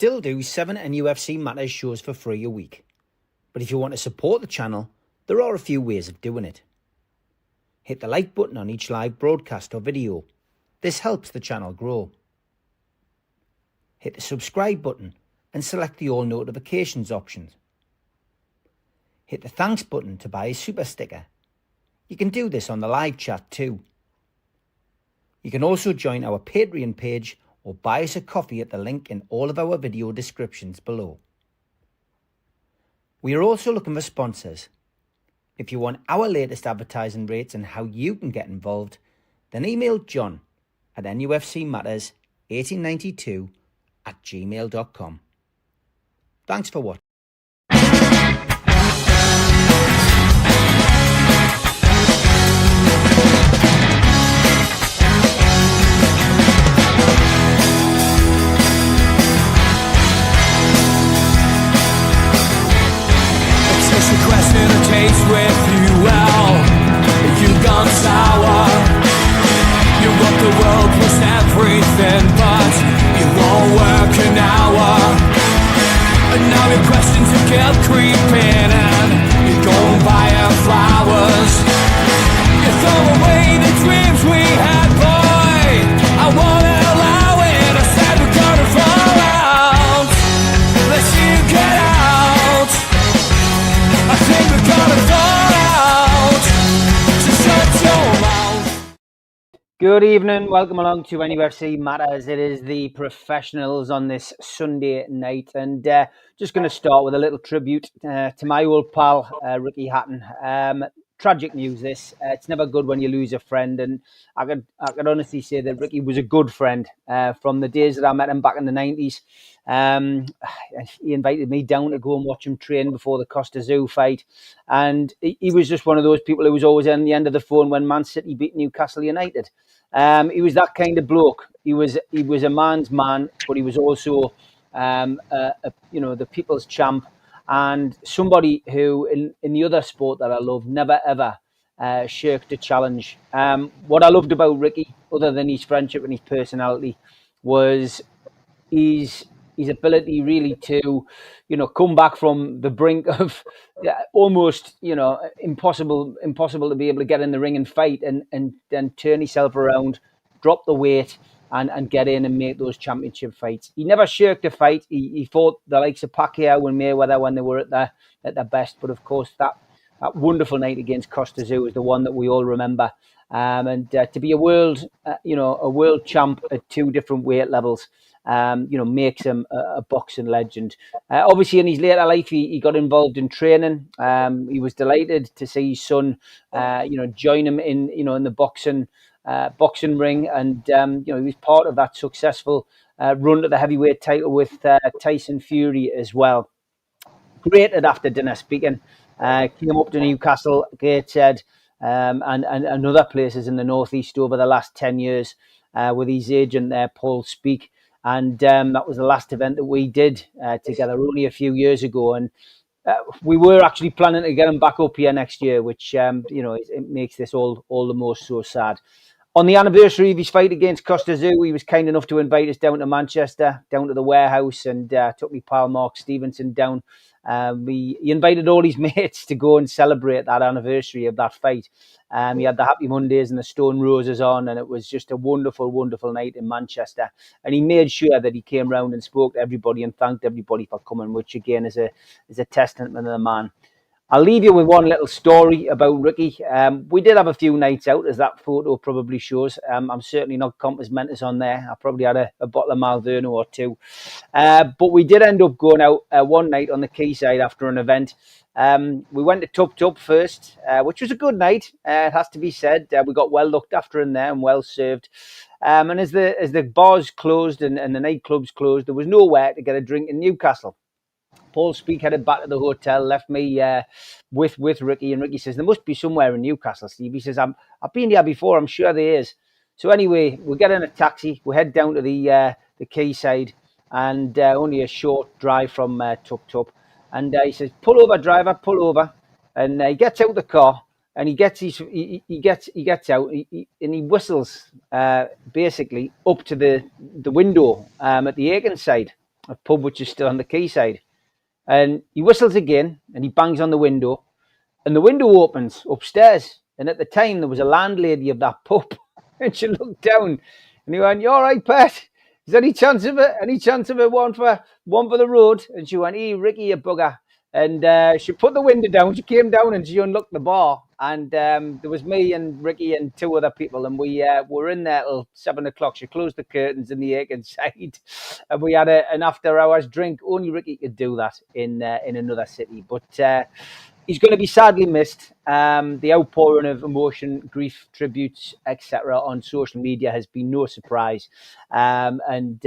Still do 7 NUFC Matters shows for free a week. But if you want to support the channel, there are a few ways of doing it. Hit the like button on each live broadcast or video. This helps the channel grow. Hit the subscribe button and select the all notifications options. Hit the thanks button to buy a super sticker. You can do this on the live chat too. You can also join our Patreon page or buy us a coffee at the link in all of our video descriptions below. We are also looking for sponsors. If you want our latest advertising rates and how you can get involved, then email John at nufcmatters1892@gmail.com. Thanks for watching. Taste with you, well, you've gone sour. You want the world plus everything, but you won't work an hour. And now your questions are kept creeping, and you're going buying flowers. You throw away the dreams we had, boy. I wanna allow it. I said we're gonna fall out. Let's see you get out. I think we're gonna fall out. Just shut your mouth. Good evening, welcome along to NUFC Matters. It is the professionals on this Sunday night, and just going to start with a little tribute to my old pal, Ricky Hatton. Tragic news this. It's never good when you lose a friend, and I could honestly say that Ricky was a good friend from the days that I met him back in the 90s. He invited me down to go and watch him train before the Costa Zoo fight, and he was just one of those people who was always on the end of the phone when Man City beat Newcastle United. He was that kind of bloke. He was a man's man, but he was also the people's champ, and somebody who in the other sport that I love never ever shirked a challenge. What I loved about Ricky, other than his friendship and his personality, was his ability really to, come back from the brink of almost, impossible to be able to get in the ring and fight, and then turn himself around, drop the weight, and get in and make those championship fights. He never shirked a fight. He fought the likes of Pacquiao and Mayweather when they were at their best. But of course, that wonderful night against Costa Zoo is the one that we all remember. And to be a world champ at two different weight levels, makes him a boxing legend. Obviously, in his later life, he got involved in training. He was delighted to see his son, join him in the boxing ring, and he was part of that successful run to the heavyweight title with Tyson Fury as well. Great at after dinner speaking. Came up to Newcastle, Gateshead, and other places in the northeast over the last 10 years with his agent there, Paul Speak. And that was the last event that we did together only a few years ago. And we were actually planning to get him back up here next year, which, it makes this all the more so sad. On the anniversary of his fight against Costa Zoo, he was kind enough to invite us down to Manchester, down to the warehouse, and took me pal Mark Stevenson down. He invited all his mates to go and celebrate that anniversary of that fight. He had the Happy Mondays and the Stone Roses on, and it was just a wonderful, wonderful night in Manchester. And he made sure that he came round and spoke to everybody and thanked everybody for coming, which again is a testament to the man. I'll leave you with one little story about Ricky. We did have a few nights out, as that photo probably shows. I'm certainly not compass mentis on there. I probably had a bottle of Malverno or two. But we did end up going out one night on the quayside after an event. We went to Tuk Tuk first, which was a good night, it has to be said. We got well looked after in there and well served. And as the bars closed and the nightclubs closed, there was nowhere to get a drink in Newcastle. Paul Speak headed back to the hotel, left me with Ricky, and Ricky says, there must be somewhere in Newcastle, Steve. He says, I've been here before, I'm sure there is. So anyway, we get in a taxi, we head down to the quayside, and only a short drive from Tuk Tuk. And he says, pull over, driver, pull over. And he gets out the car, and he gets out, and he whistles basically up to the window at the Aiken side. a pub which is still on the quayside. And he whistles again and he bangs on the window, and the window opens upstairs. And at the time, there was a landlady of that pub, and she looked down and he went, "You all right, pet? Is there any chance of it? Any chance of it? One for the road?" And she went, "Hey, Ricky, you bugger." And she put the window down. She came down and she unlocked the bar. And there was me and Ricky and two other people. And we were in there till 7 o'clock. She closed the curtains in the ache inside. And we had an after hours drink. Only Ricky could do that in another city. But he's going to be sadly missed. The outpouring of emotion, grief, tributes, etc. on social media has been no surprise. And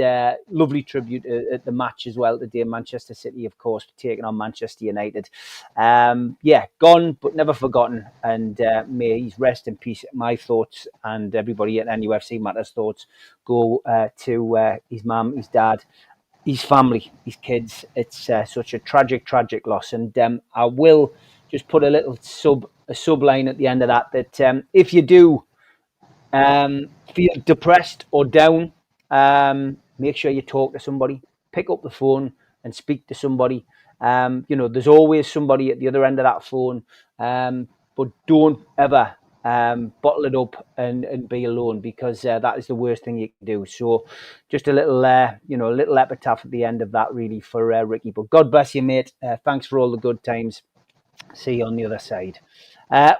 lovely tribute at the match as well today. Manchester City, of course, taking on Manchester United. Gone but never forgotten. And may he rest in peace. My thoughts and everybody at NUFC Matters thoughts go to his mum, his dad, his family, his kids. It's such a tragic loss. And I will just put a little sub line at the end of that if you do feel depressed or down, make sure you talk to somebody, pick up the phone and speak to somebody. There's always somebody at the other end of that phone, but don't ever bottle it up and be alone, because that is the worst thing you can do. So just a little epitaph at the end of that, really, for Ricky. But God bless you, mate. Thanks for all the good times. See you on the other side.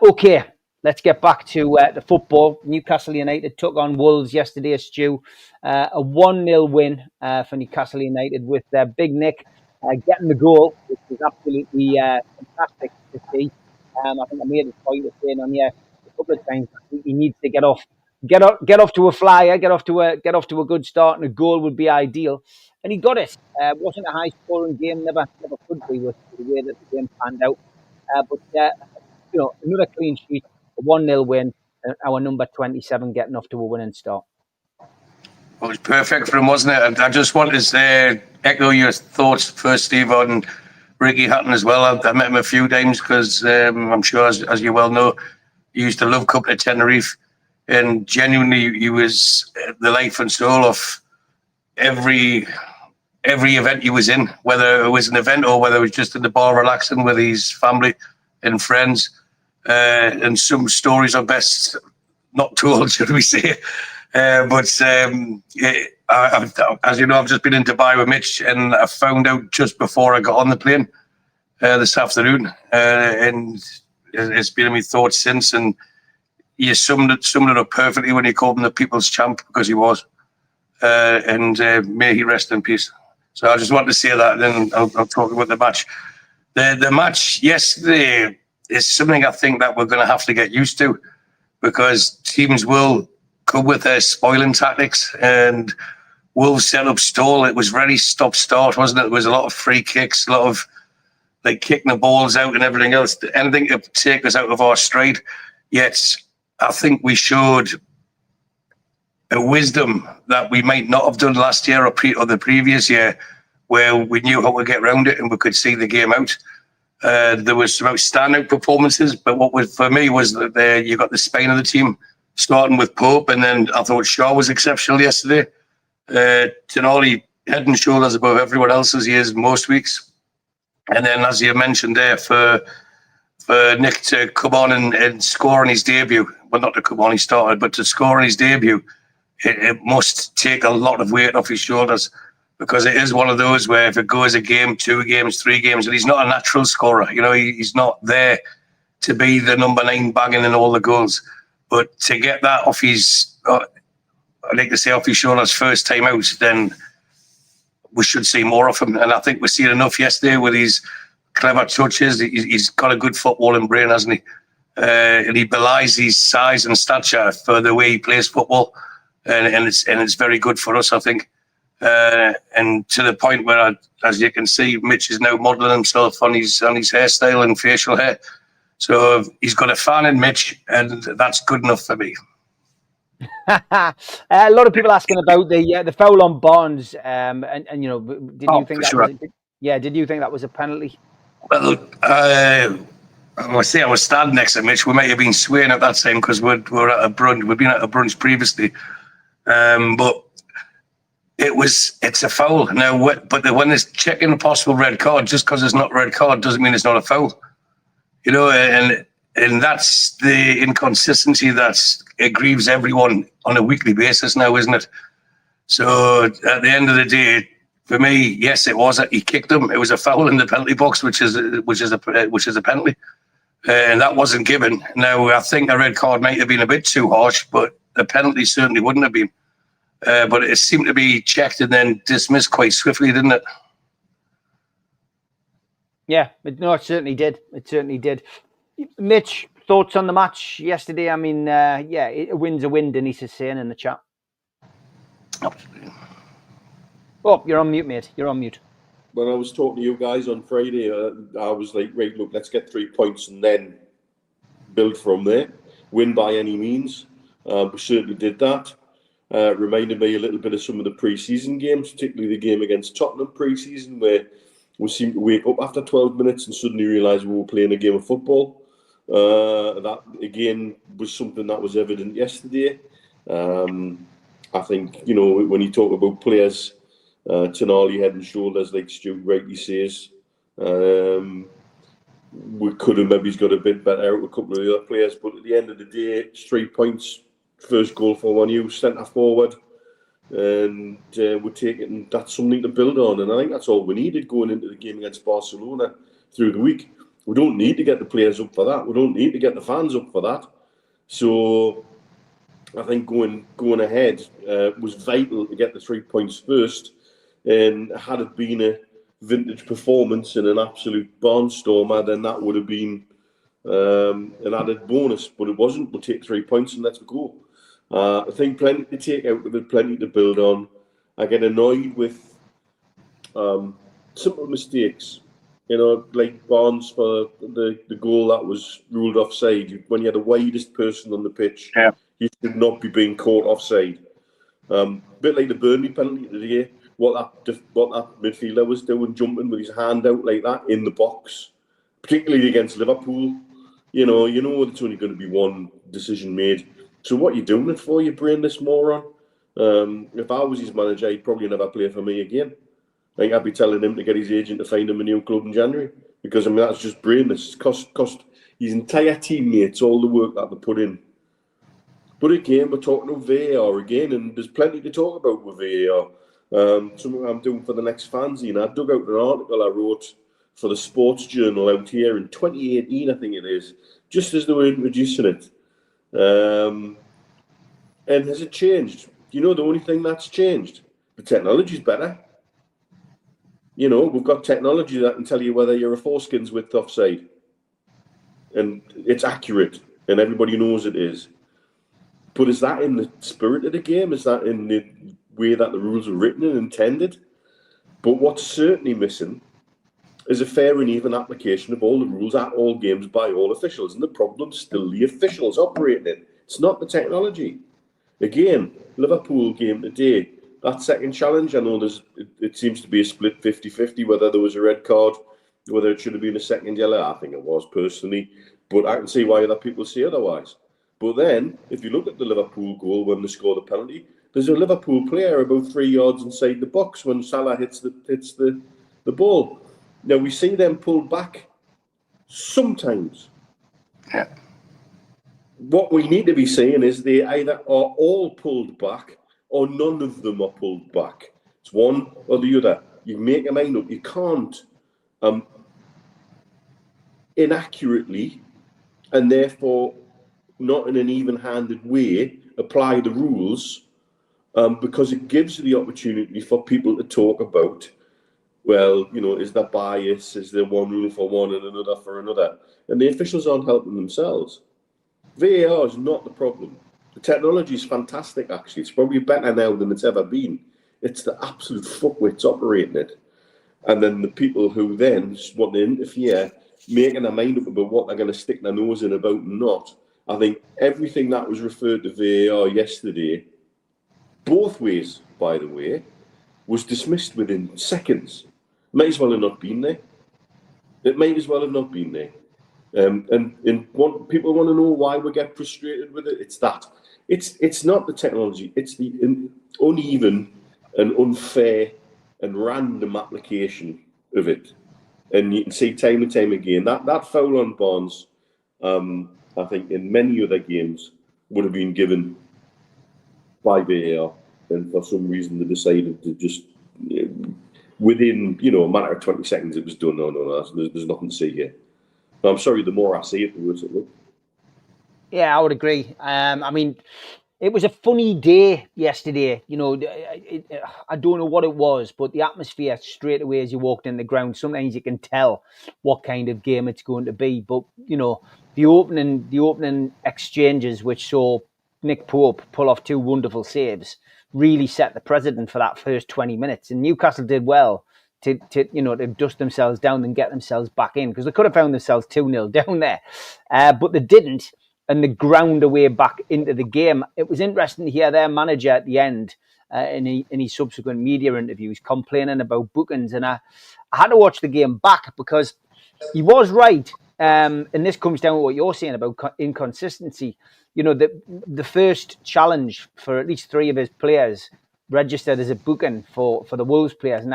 Okay, let's get back to the football. Newcastle United took on Wolves yesterday, Stu. A 1-0 win for Newcastle United, with Big Nick getting the goal, which was absolutely fantastic to see. I think I made a point of saying on here a couple of times that he needs to get off to a flyer, get off to a good start, and a goal would be ideal. And he got it. Wasn't a high-scoring game, never could be with the way that the game panned out. But another clean sheet, a 1-0 win, and our number 27 getting off to a winning start. Well, it was perfect for him, wasn't it? And I just wanted to echo your thoughts first, Steve, on Ricky Hatton as well. I met him a few times because I'm sure, as you well know, he used to love Cup to Tenerife, and genuinely he was the life and soul of every event he was in, whether it was an event or whether it was just in the bar relaxing with his family and friends. And some stories are best not told, should we say. As you know, I've just been in Dubai with Mitch, and I found out just before I got on the plane this afternoon. And it's been in my thoughts since. And you summed it up perfectly when you called him the people's champ, because he was. And may he rest in peace. So I just wanted to say that, and then I'll talk about the match. The match yesterday is something I think that we're going to have to get used to, because teams will come with their spoiling tactics, and Wolves set up stall. It was very stop-start, wasn't it? There was a lot of free kicks, a lot of kicking the balls out and everything else, anything to take us out of our stride. Yet I think we showed a wisdom that we might not have done last year or the previous year, where we knew how to get around it and we could see the game out. There was some outstanding performances, but what was for me was that you got the spine of the team, starting with Pope, and then I thought Shaw was exceptional yesterday. Tonali head and shoulders above everyone else, as he is most weeks. And then, as you mentioned there, for Nick to come on and score on his debut, well, not to come on, he started, but to score on his debut, it must take a lot of weight off his shoulders, because it is one of those where if it goes a game, 2 games, 3 games, and he's not a natural scorer, he's not there to be the number 9 banging in all the goals. But to get that off his, I'd like to say off his shoulders first time out, then we should see more of him. And I think we've seen enough yesterday with his clever touches. He's got a good footballing brain, hasn't he? And he belies his size and stature for the way he plays football. And it's very good for us, I think. And to the point where, as you can see, Mitch is now modelling himself on his hairstyle and facial hair. So he's got a fan in Mitch, and that's good enough for me. A lot of people asking about the foul on Barnes, did you think that was a penalty? Well, I was standing next to Mitch. We might have been swaying at that time because we're at a brunch. We've been at a brunch previously, but It's a foul. Now, but when it's checking a possible red card, just because it's not a red card doesn't mean it's not a foul. You know, and that's the inconsistency that grieves everyone on a weekly basis now, isn't it? So at the end of the day, for me, yes, it was. He kicked him. It was a foul in the penalty box, which is a penalty, and that wasn't given. Now I think a red card might have been a bit too harsh, but the penalty certainly wouldn't have been. But it seemed to be checked and then dismissed quite swiftly, didn't it? Yeah, it certainly did. It certainly did. Mitch, thoughts on the match yesterday? I mean, a win's a win, Denise is saying in the chat. Absolutely. Oh, you're on mute, mate. You're on mute. When I was talking to you guys on Friday, I was like, right, look, let's get 3 points and then build from there. Win by any means. We certainly did that. Reminded me a little bit of some of the pre-season games, particularly the game against Tottenham pre-season, where we seemed to wake up after 12 minutes and suddenly realise we were playing a game of football. That, again, was something that was evident yesterday. I think, you know, when you talk about players, Tonali head and shoulders, like Stu rightly says, we could have maybe got a bit better out with a couple of the other players, but at the end of the day, it's 3 points. First goal for one, you centre forward, and we're taking that's something to build on. And I think that's all we needed going into the game against Barcelona through the week. We don't need to get the players up for that. We don't need to get the fans up for that. So I think going ahead was vital to get the 3 points first. And had it been a vintage performance and an absolute barnstormer, then that would have been an added bonus. But it wasn't. We'll take 3 points and let's go. I think plenty to take out of it, plenty to build on. I get annoyed with simple mistakes, you know, like Barnes for the goal that was ruled offside. When you're the widest person on the pitch, you should not be being caught offside. Bit like the Burnley penalty today. What that midfielder was doing, jumping with his hand out like that in the box, particularly against Liverpool. You know it's only going to be one decision made. So what are you doing it for, you brainless moron? If I was his manager, he'd probably never play for me again. I think I'd be telling him to get his agent to find him a new club in January. Because, I mean, that's just brainless. It's cost his entire teammates all the work that they put in. But again, we're talking about VAR again, and there's plenty to talk about with VAR. Something I'm doing for the next fanzine. I dug out an article I wrote for the Sports Journal out here in 2018, I think it is, just as they were introducing it. And has it changed? You know, the only thing that's changed, the technology's better. You know, we've got technology that can tell you whether you're a foreskin's width offside. And it's accurate, and everybody knows it is. But is that in the spirit of the game? Is that in the way that the rules are written and intended? But what's certainly missing is a fair and even application of all the rules at all games by all officials. And the problem's still the officials operating it. It's not the technology. Again, Liverpool game today, that second challenge, I know it seems to be a split 50-50, whether there was a red card, whether it should have been a second yellow. I think it was, personally. But I can see why other people say otherwise. But then, if you look at the Liverpool goal when they score the penalty, there's a Liverpool player about 3 yards inside the box when Salah hits the ball. Now, we see them pulled back sometimes. Yeah. What we need to be saying is they either are all pulled back or none of them are pulled back. It's one or the other. You make your mind up. You can't inaccurately and therefore not in an even-handed way apply the rules because it gives the opportunity for people to talk about, well, you know, is there bias? Is there one rule for one and another for another? And the officials aren't helping themselves. VAR is not the problem. The technology is fantastic, actually. It's probably better now than it's ever been. It's the absolute fuckwits operating it. And then the people who then want to interfere, making their mind up about what they're going to stick their nose in about and not. I think everything that was referred to VAR yesterday, both ways, by the way, was dismissed within seconds. Might as well have not been there. It might as well have not been there. People want to know why we get frustrated with it. It's that. It's not the technology. It's the uneven an unfair and random application of it. And you can see time and time again that foul on Barnes, I think in many other games would have been given by VAR, and for some reason they decided to just within a matter of 20 seconds it was done. No, there's nothing to see here. I'm sorry, the more I see it, the worse it looks. Yeah, I would agree. I mean, it was a funny day yesterday. I don't know what it was, but the atmosphere straight away as you walked in the ground, sometimes you can tell what kind of game it's going to be. But, the opening exchanges, which saw Nick Pope pull off 2 wonderful saves, really set the precedent for that first 20 minutes. And Newcastle did well to dust themselves down and get themselves back in, because they could have found themselves 2-0 down there. But they didn't. And they ground away back into the game. It was interesting to hear their manager at the end in his subsequent media interviews complaining about bookings. And I had to watch the game back because he was right. And this comes down to what you're saying about inconsistency. The first challenge for at least 3 of his players registered as a booking for the Wolves players. And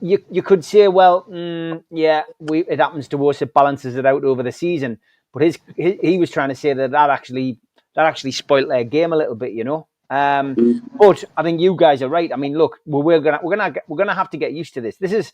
you could say, well, it happens to us. It balances it out over the season. But he was trying to say that actually spoiled their game a little bit, But I think you guys are right. I mean, look, we're gonna have to get used to this. This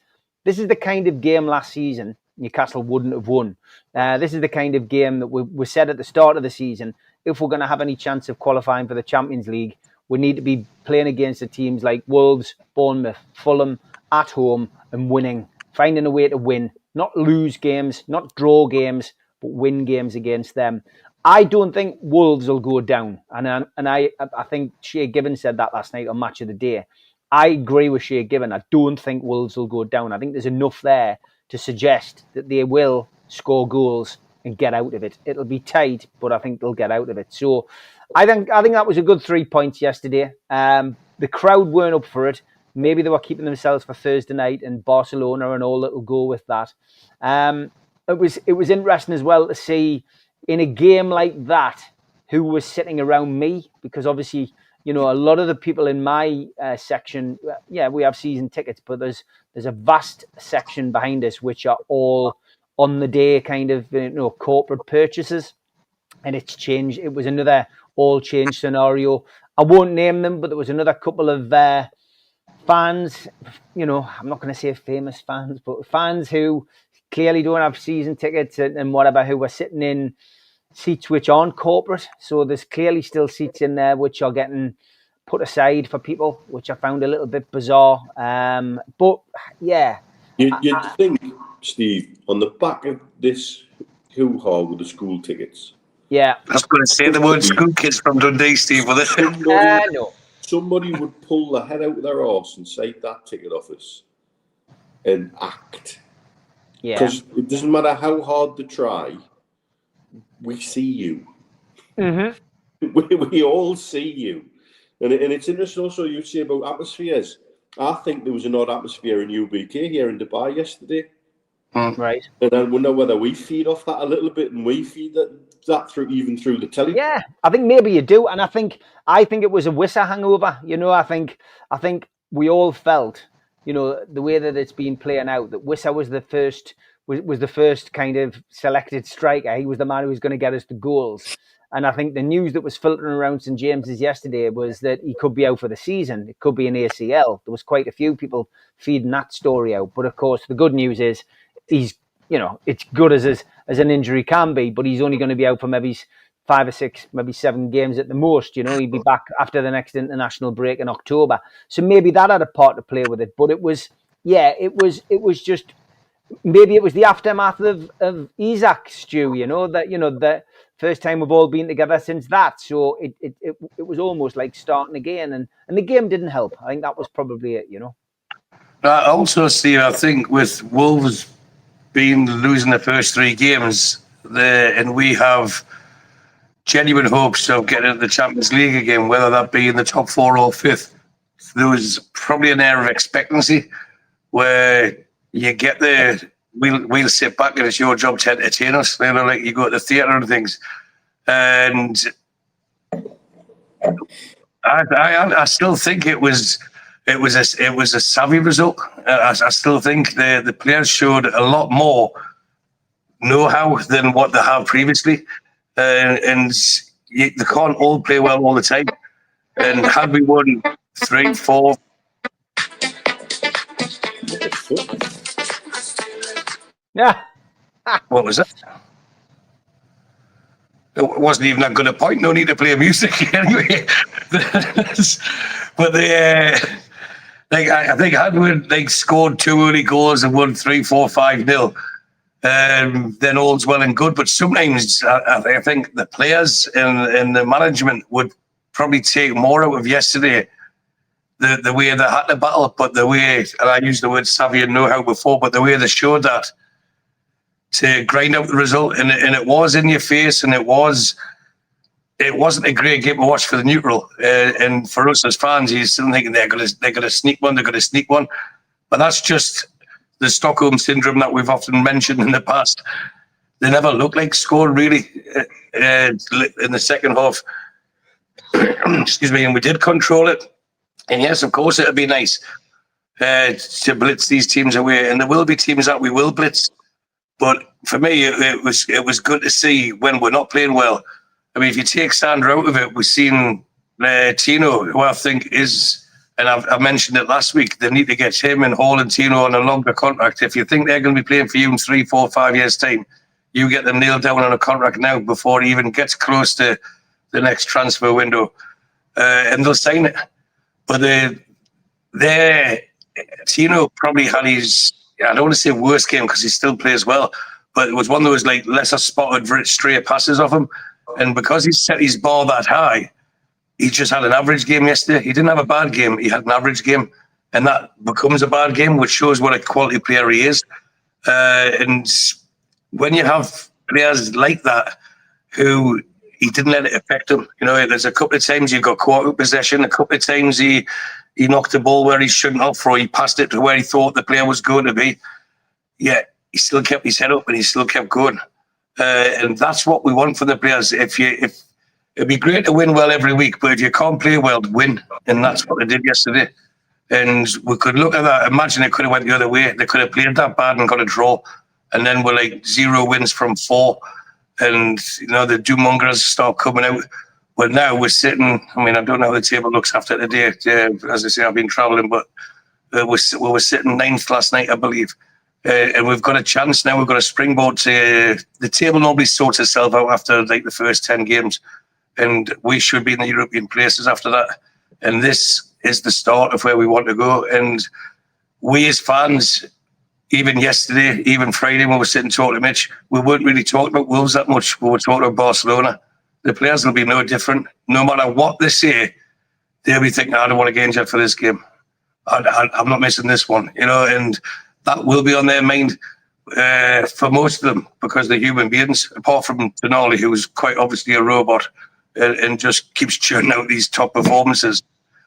is the kind of game last season Newcastle wouldn't have won. This is the kind of game that we said at the start of the season. If we're going to have any chance of qualifying for the Champions League, we need to be playing against the teams like Wolves, Bournemouth, Fulham at home and winning, finding a way to win, not lose games, not draw games, but win games against them. I don't think Wolves will go down. And I think Shea Given said that last night on Match of the Day. I agree with Shea Given. I don't think Wolves will go down. I think there's enough there to suggest that they will score goals and get out of it. It'll be tight, but I think they'll get out of it. So I think that was a good 3 points yesterday. The crowd weren't up for it. Maybe they were keeping themselves for Thursday night and Barcelona and all that will go with that. It was interesting as well to see in a game like that who was sitting around me, because obviously, a lot of the people in my section, we have season tickets, but there's a vast section behind us which are all on the day kind of corporate purchases, and it's changed. It was another all change scenario. I won't name them, but there was another couple of fans. I'm not going to say famous fans, but fans who clearly don't have season tickets and whatever, who were sitting in seats which aren't corporate. So there's clearly still seats in there which are getting put aside for people, which I found a little bit bizarre. But yeah. You'd think, Steve, on the back of this hoo-ha with the school tickets. Yeah. I was going to say the word school kids from Dundee, Steve, with it. No. Somebody would pull their head out of their arse and say that ticket office and act. Yeah. Because it doesn't matter how hard they try, we see you. Mm-hmm. We all see you. And it's interesting also you say about atmospheres. I think there was an odd atmosphere in UBK here in Dubai yesterday. Right. And I wonder whether we feed off that a little bit and we feed that through the telly. Yeah, I think maybe you do. And I think it was a Wissa hangover. I think we all felt, the way that it's been playing out, that Wissa was the first kind of selected striker. He was the man who was going to get us the goals. And I think the news that was filtering around St James's yesterday was that he could be out for the season. It could be an ACL. There was quite a few people feeding that story out. But of course, the good news is he's, it's good as an injury can be, but he's only going to be out for maybe 5 or 6, maybe 7 games at the most. He'd be back after the next international break in October. So maybe that had a part to play with it. But it was just, maybe it was the aftermath of Isak, Stu, the first time we've all been together since that. So it was almost like starting again. And the game didn't help. I think that was probably it, I also see, I think, with Wolves losing the first 3 games, and we have genuine hopes of getting into the Champions League again, whether that be in the top 4 or 5th. There was probably an air of expectancy where you get there, we'll sit back and it's your job to entertain us. Like you go to the theatre and things. And I still think it was it was a savvy result. I still think the players showed a lot more know-how than what they have previously, and they can't all play well all the time. And had we won 3, 4, Yeah. what was that? It wasn't even that good a point. No need to play music anyway. But I think had we scored 2 early goals and won 3, 4, 5-0, then all's well and good. But sometimes I think the players and the management would probably take more out of yesterday. The way they had to battle, but the way, and I used the word savvy and know-how before, but the way they showed that to grind out the result, and it was in your face, and it wasn't a great game to watch for the neutral, and for us as fans, you're still thinking they're gonna sneak one, but that's just the Stockholm syndrome that we've often mentioned in the past. They never looked like scoring really in the second half. Excuse me, and we did control it. And yes, of course, it'd be nice to blitz these teams away, and there will be teams that we will blitz. But for me, it was good to see when we're not playing well. I mean, if you take Sandra out of it, we've seen Tino, who I think is, and I mentioned it last week, they need to get him and Hall and Tino on a longer contract. If you think they're going to be playing for you in 3, 4, 5 years' time, you get them nailed down on a contract now before he even gets close to the next transfer window, and they'll sign it. But Tino probably had his, I don't want to say worst game because he still plays well, but it was one that was like lesser spotted straight passes off him. And because he set his bar that high, he just had an average game yesterday. He didn't have a bad game. He had an average game. And that becomes a bad game, which shows what a quality player he is. And when you have players like that who he didn't let it affect him. You know, there's a couple of times he got caught with possession. A couple of times he knocked the ball where he shouldn't have, or he passed it to where he thought the player was going to be. Yeah, he still kept his head up and he still kept going. And that's what we want from the players. If it'd be great to win well every week, but if you can't play well, win. And that's what they did yesterday. And we could look at that. Imagine it could have went the other way. They could have played that bad and got a draw. And then we're like 0 wins from 4. And, you know, the doom-mongers start coming out. But now we're sitting, I mean, I don't know how the table looks after today. As I say, I've been travelling, but we were sitting 9th last night, I believe. And we've got a chance now. We've got a springboard to the table. Normally sorts itself out after like the first 10 games. And we should be in the European places after that. And this is the start of where we want to go. And we as fans, even yesterday, even Friday when we were sitting talking to Mitch, we weren't really talking about Wolves that much. We were talking about Barcelona. The players will be no different. No matter what they say, they'll be thinking, I don't want to get injured for this game. I'm not missing this one, you know, and that will be on their mind for most of them because they're human beings, apart from Denali, who is quite obviously a robot and just keeps churning out these top performances.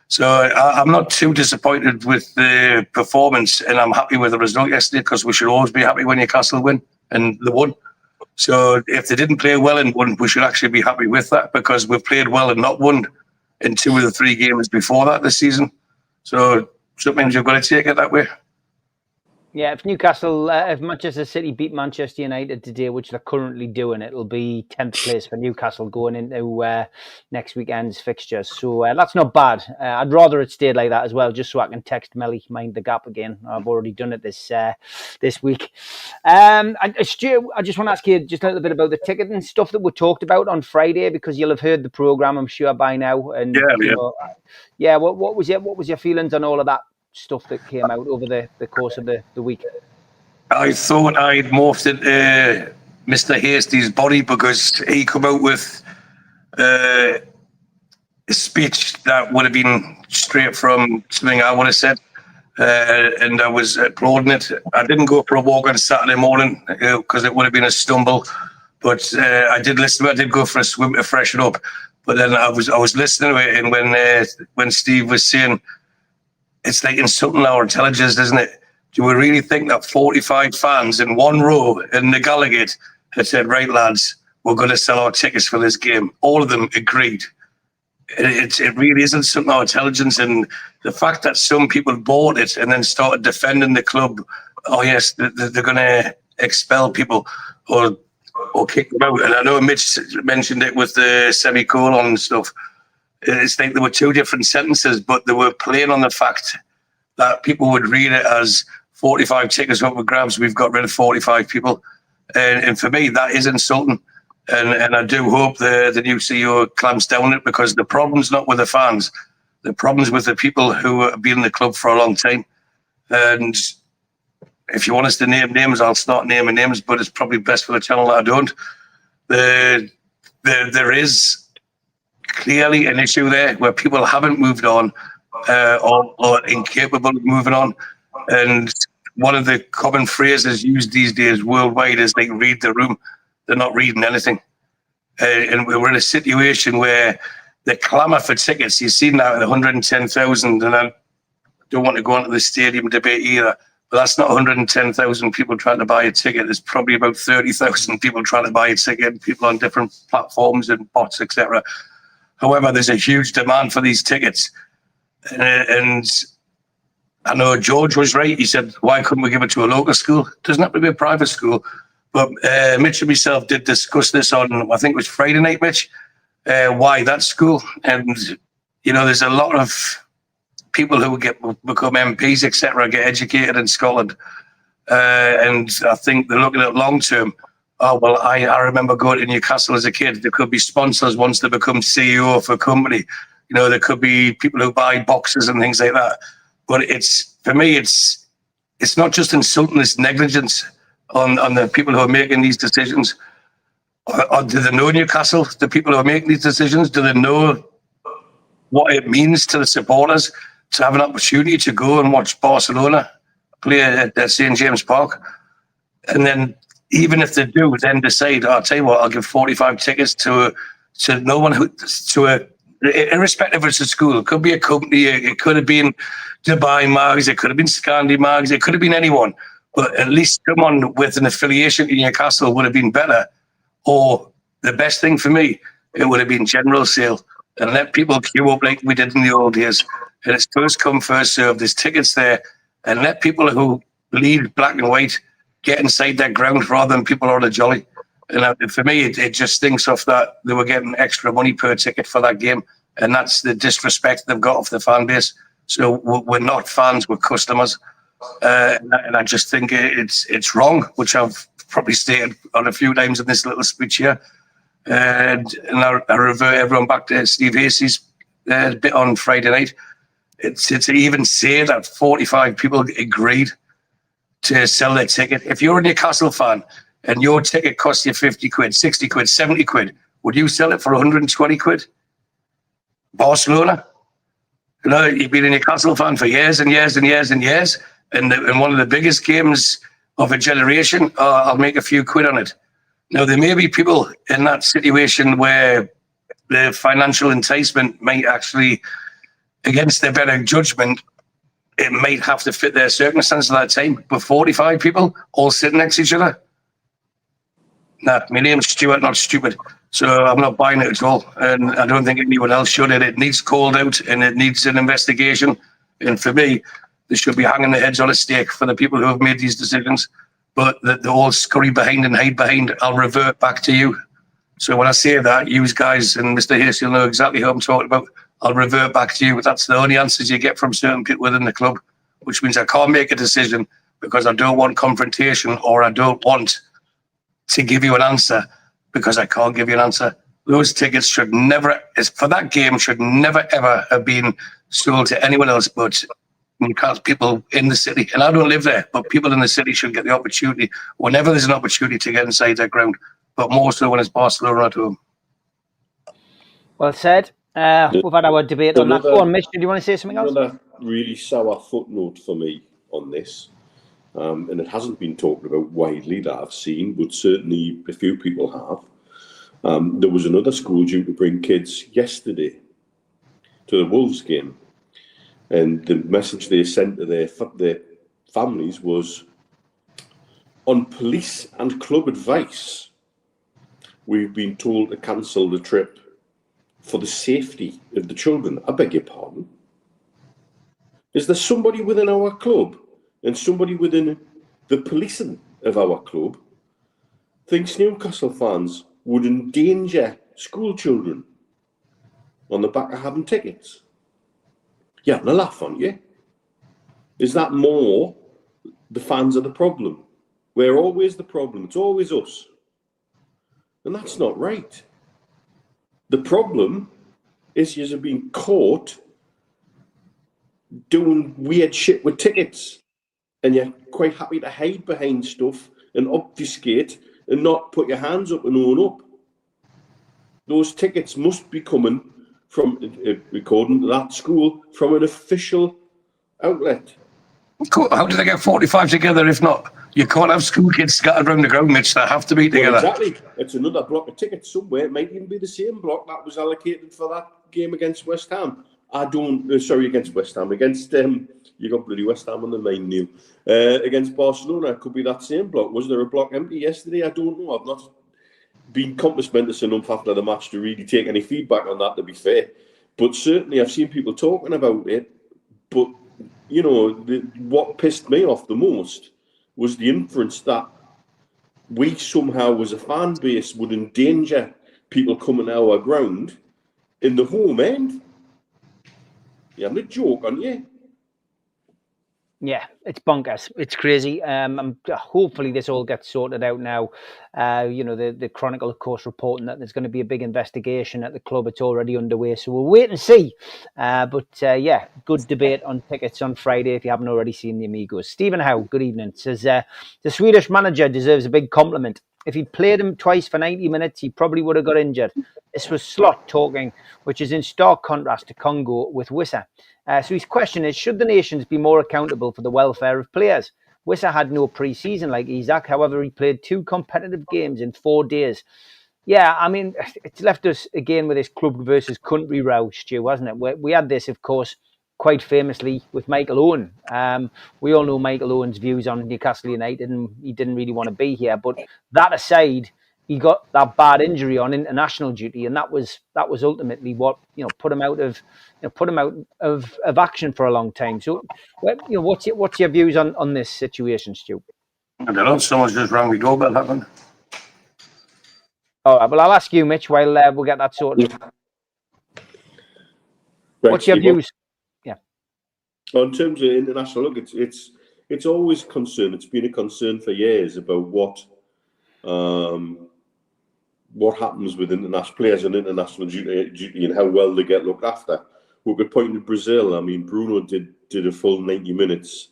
So I'm not too disappointed with the performance, and I'm happy with the result yesterday because we should always be happy when Newcastle win, and they won. So if they didn't play well and won, we should actually be happy with that because we've played well and not won in 2 of the 3 games before that this season. So sometimes you've got to take it that way. Yeah, if Manchester City beat Manchester United today, which they're currently doing, it'll be 10th place for Newcastle going into next weekend's fixtures. So that's not bad. I'd rather it stayed like that as well, just so I can text Melly, mind the gap again. I've already done it this week. Stu, I just want to ask you just a little bit about the ticket and stuff that we talked about on Friday, because you'll have heard the programme, I'm sure, by now. And what was your feelings on all of that stuff that came out over the course of the week? I thought I'd morphed into Mr. Hasty's body because he come out with a speech that would have been straight from something I would have said, and I was applauding it. I didn't go for a walk on Saturday morning because it would have been a stumble, but I did listen to it. I did go for a swim to freshen up, but then I was listening to it, and when Steve was saying, it's like insulting our intelligence, isn't it? Do we really think that 45 fans in one row in the Gallagher had said, right, lads, we're going to sell our tickets for this game? All of them agreed. it really is insulting our intelligence, and the fact that some people bought it and then started defending the club. Oh yes, they're going to expel people or kick them out. And I know Mitch mentioned it with the semicolon and stuff. It's like there were two different sentences, but they were playing on the fact that people would read it as 45 tickets up for grabs. We've got rid of 45 people, and for me that is insulting. And I do hope the new CEO clamps down on it, because the problem's not with the fans. The problem's with the people who have been in the club for a long time. And if you want us to name names, I'll start naming names, but it's probably best for the channel that I don't. There is clearly an issue there where people haven't moved on or incapable of moving on. And one of the common phrases used these days worldwide is like, read the room. They're not reading anything. And we're in a situation where the clamour for tickets, you've seen that at 110,000, and I don't want to go into the stadium debate either, but that's not 110,000 people trying to buy a ticket. There's probably about 30,000 people trying to buy a ticket, people on different platforms and bots, etc. However, there's a huge demand for these tickets. And I know George was right. He said, why couldn't we give it to a local school? It doesn't have to be a private school. But Mitch and myself did discuss this on, I think it was Friday night, Mitch, why that school. And, you know, there's a lot of people who become MPs, etc., get educated in Scotland. And I think they're looking at long term. Oh, well, I remember going to Newcastle as a kid. There could be sponsors once they become CEO of a company. You know, there could be people who buy boxes and things like that. But for me, it's not just insulting, it's negligence on the people who are making these decisions. Or do they know Newcastle, the people who are making these decisions? Do they know what it means to the supporters to have an opportunity to go and watch Barcelona play at St. James Park? And then even if they do, then decide, I'll tell you what, I'll give 45 tickets to no one irrespective of it's a school. It could be a company, it could have been Dubai Mags, it could have been Scandi Mags, it could have been anyone. But at least someone with an affiliation to Newcastle would have been better. Or the best thing for me, it would have been general sale and let people queue up like we did in the old days. And it's first come, first served. There's tickets there, and let people who bleed black and white get inside that ground rather than people on a jolly. And for me, it just stinks off that they were getting extra money per ticket for that game. And that's the disrespect they've got of the fan base. So we're not fans, we're customers. And I just think it's wrong, which I've probably stated on a few times in this little speech here. And I revert everyone back to Steve Hasey's bit on Friday night. It's to even say that 45 people agreed to sell their ticket. If you're a Newcastle fan and your ticket costs you 50 quid, 60 quid, 70 quid, would you sell it for 120 quid? Barcelona? You know, you've been a Newcastle fan for years and years and years and years. And one of the biggest games of a generation, I'll make a few quid on it. Now, there may be people in that situation where the financial enticement might actually, against their better judgment, it might have to fit their circumstances at that time. But 45 people all sitting next to each other? Nah, my name's Stuart, not stupid. So I'm not buying it at all. And I don't think anyone else should. And it needs called out and it needs an investigation. And for me, they should be hanging their heads on a stake for the people who have made these decisions. But the all scurry behind and hide behind, I'll revert back to you. So when I say that, you guys and Mr. Hayes, you'll know exactly who I'm talking about. I'll revert back to you. But that's the only answers you get from certain people within the club, which means I can't make a decision because I don't want confrontation or I don't want to give you an answer because I can't give you an answer. Those tickets should never, for that game, should never, ever have been sold to anyone else but Newcastle people in the city. And I don't live there, but people in the city should get the opportunity whenever there's an opportunity to get inside that ground, but more so when it's Barcelona at home. Well said. We've had our debate on that. Go on, Mitch, did you want to say something else? Another really sour footnote for me on this, and it hasn't been talked about widely that I've seen, but certainly a few people have. There was another school due to bring kids yesterday to the Wolves game, and the message they sent to their families was, on police and club advice, we've been told to cancel the trip for the safety of the children. I beg your pardon. Is there somebody within our club and somebody within the policing of our club thinks Newcastle fans would endanger school children on the back of having tickets? You're having a laugh, aren't you? Is that more the fans are the problem? We're always the problem. It's always us. And that's not right. The problem is you're being caught doing weird shit with tickets. And you're quite happy to hide behind stuff and obfuscate and not put your hands up and own up. Those tickets must be coming from, according to that school, from an official outlet. How do they get 45 together if not? You can't have school kids scattered around the ground, Mitch. They have to be together. Well, exactly. It's another block of tickets somewhere. It might even be the same block that was allocated for that game against West Ham. Against West Ham. Against, you got bloody West Ham on the main, Neil. Against Barcelona, it could be that same block. Was there a block empty yesterday? I don't know. I've not been compass mentis enough after the match to really take any feedback on that, to be fair. But certainly I've seen people talking about it. But, you know, what pissed me off the most was the inference that we somehow, as a fan base, would endanger people coming to our ground in the home end. You're having a joke, aren't you? Yeah, it's bonkers. It's crazy. Hopefully this all gets sorted out now. You know, the Chronicle, of course, reporting that there's going to be a big investigation at the club. It's already underway, so we'll wait and see. But yeah, good debate on tickets on Friday if you haven't already seen the Amigos. Stephen Howe, good evening, says the Swedish manager deserves a big compliment. If he'd played him twice for 90 minutes, he probably would have got injured. This was Slot talking, which is in stark contrast to Congo with Wissa. So his question is, should the nations be more accountable for the welfare of players? Wissa had no pre-season like Isak. However, he played 2 competitive games in 4 days. Yeah, I mean, it's left us again with this club versus country row, Stu, hasn't it? We had this, of course, quite famously with Michael Owen. We all know Michael Owen's views on Newcastle United, and he didn't really want to be here. But that aside, he got that bad injury on international duty, and that was ultimately what put him out of action for a long time. So, what's your views on this situation, Stu? I don't know. Someone's just rang me doorbell, happened. All right, well, I'll ask you, Mitch, while we'll get that sorted. Right, what's your views? Yeah. In terms of international, look, it's always a concern. It's been a concern for years about what happens with international players and international duty and how well they get looked after. We could point to Brazil. I mean, Bruno did a full 90 minutes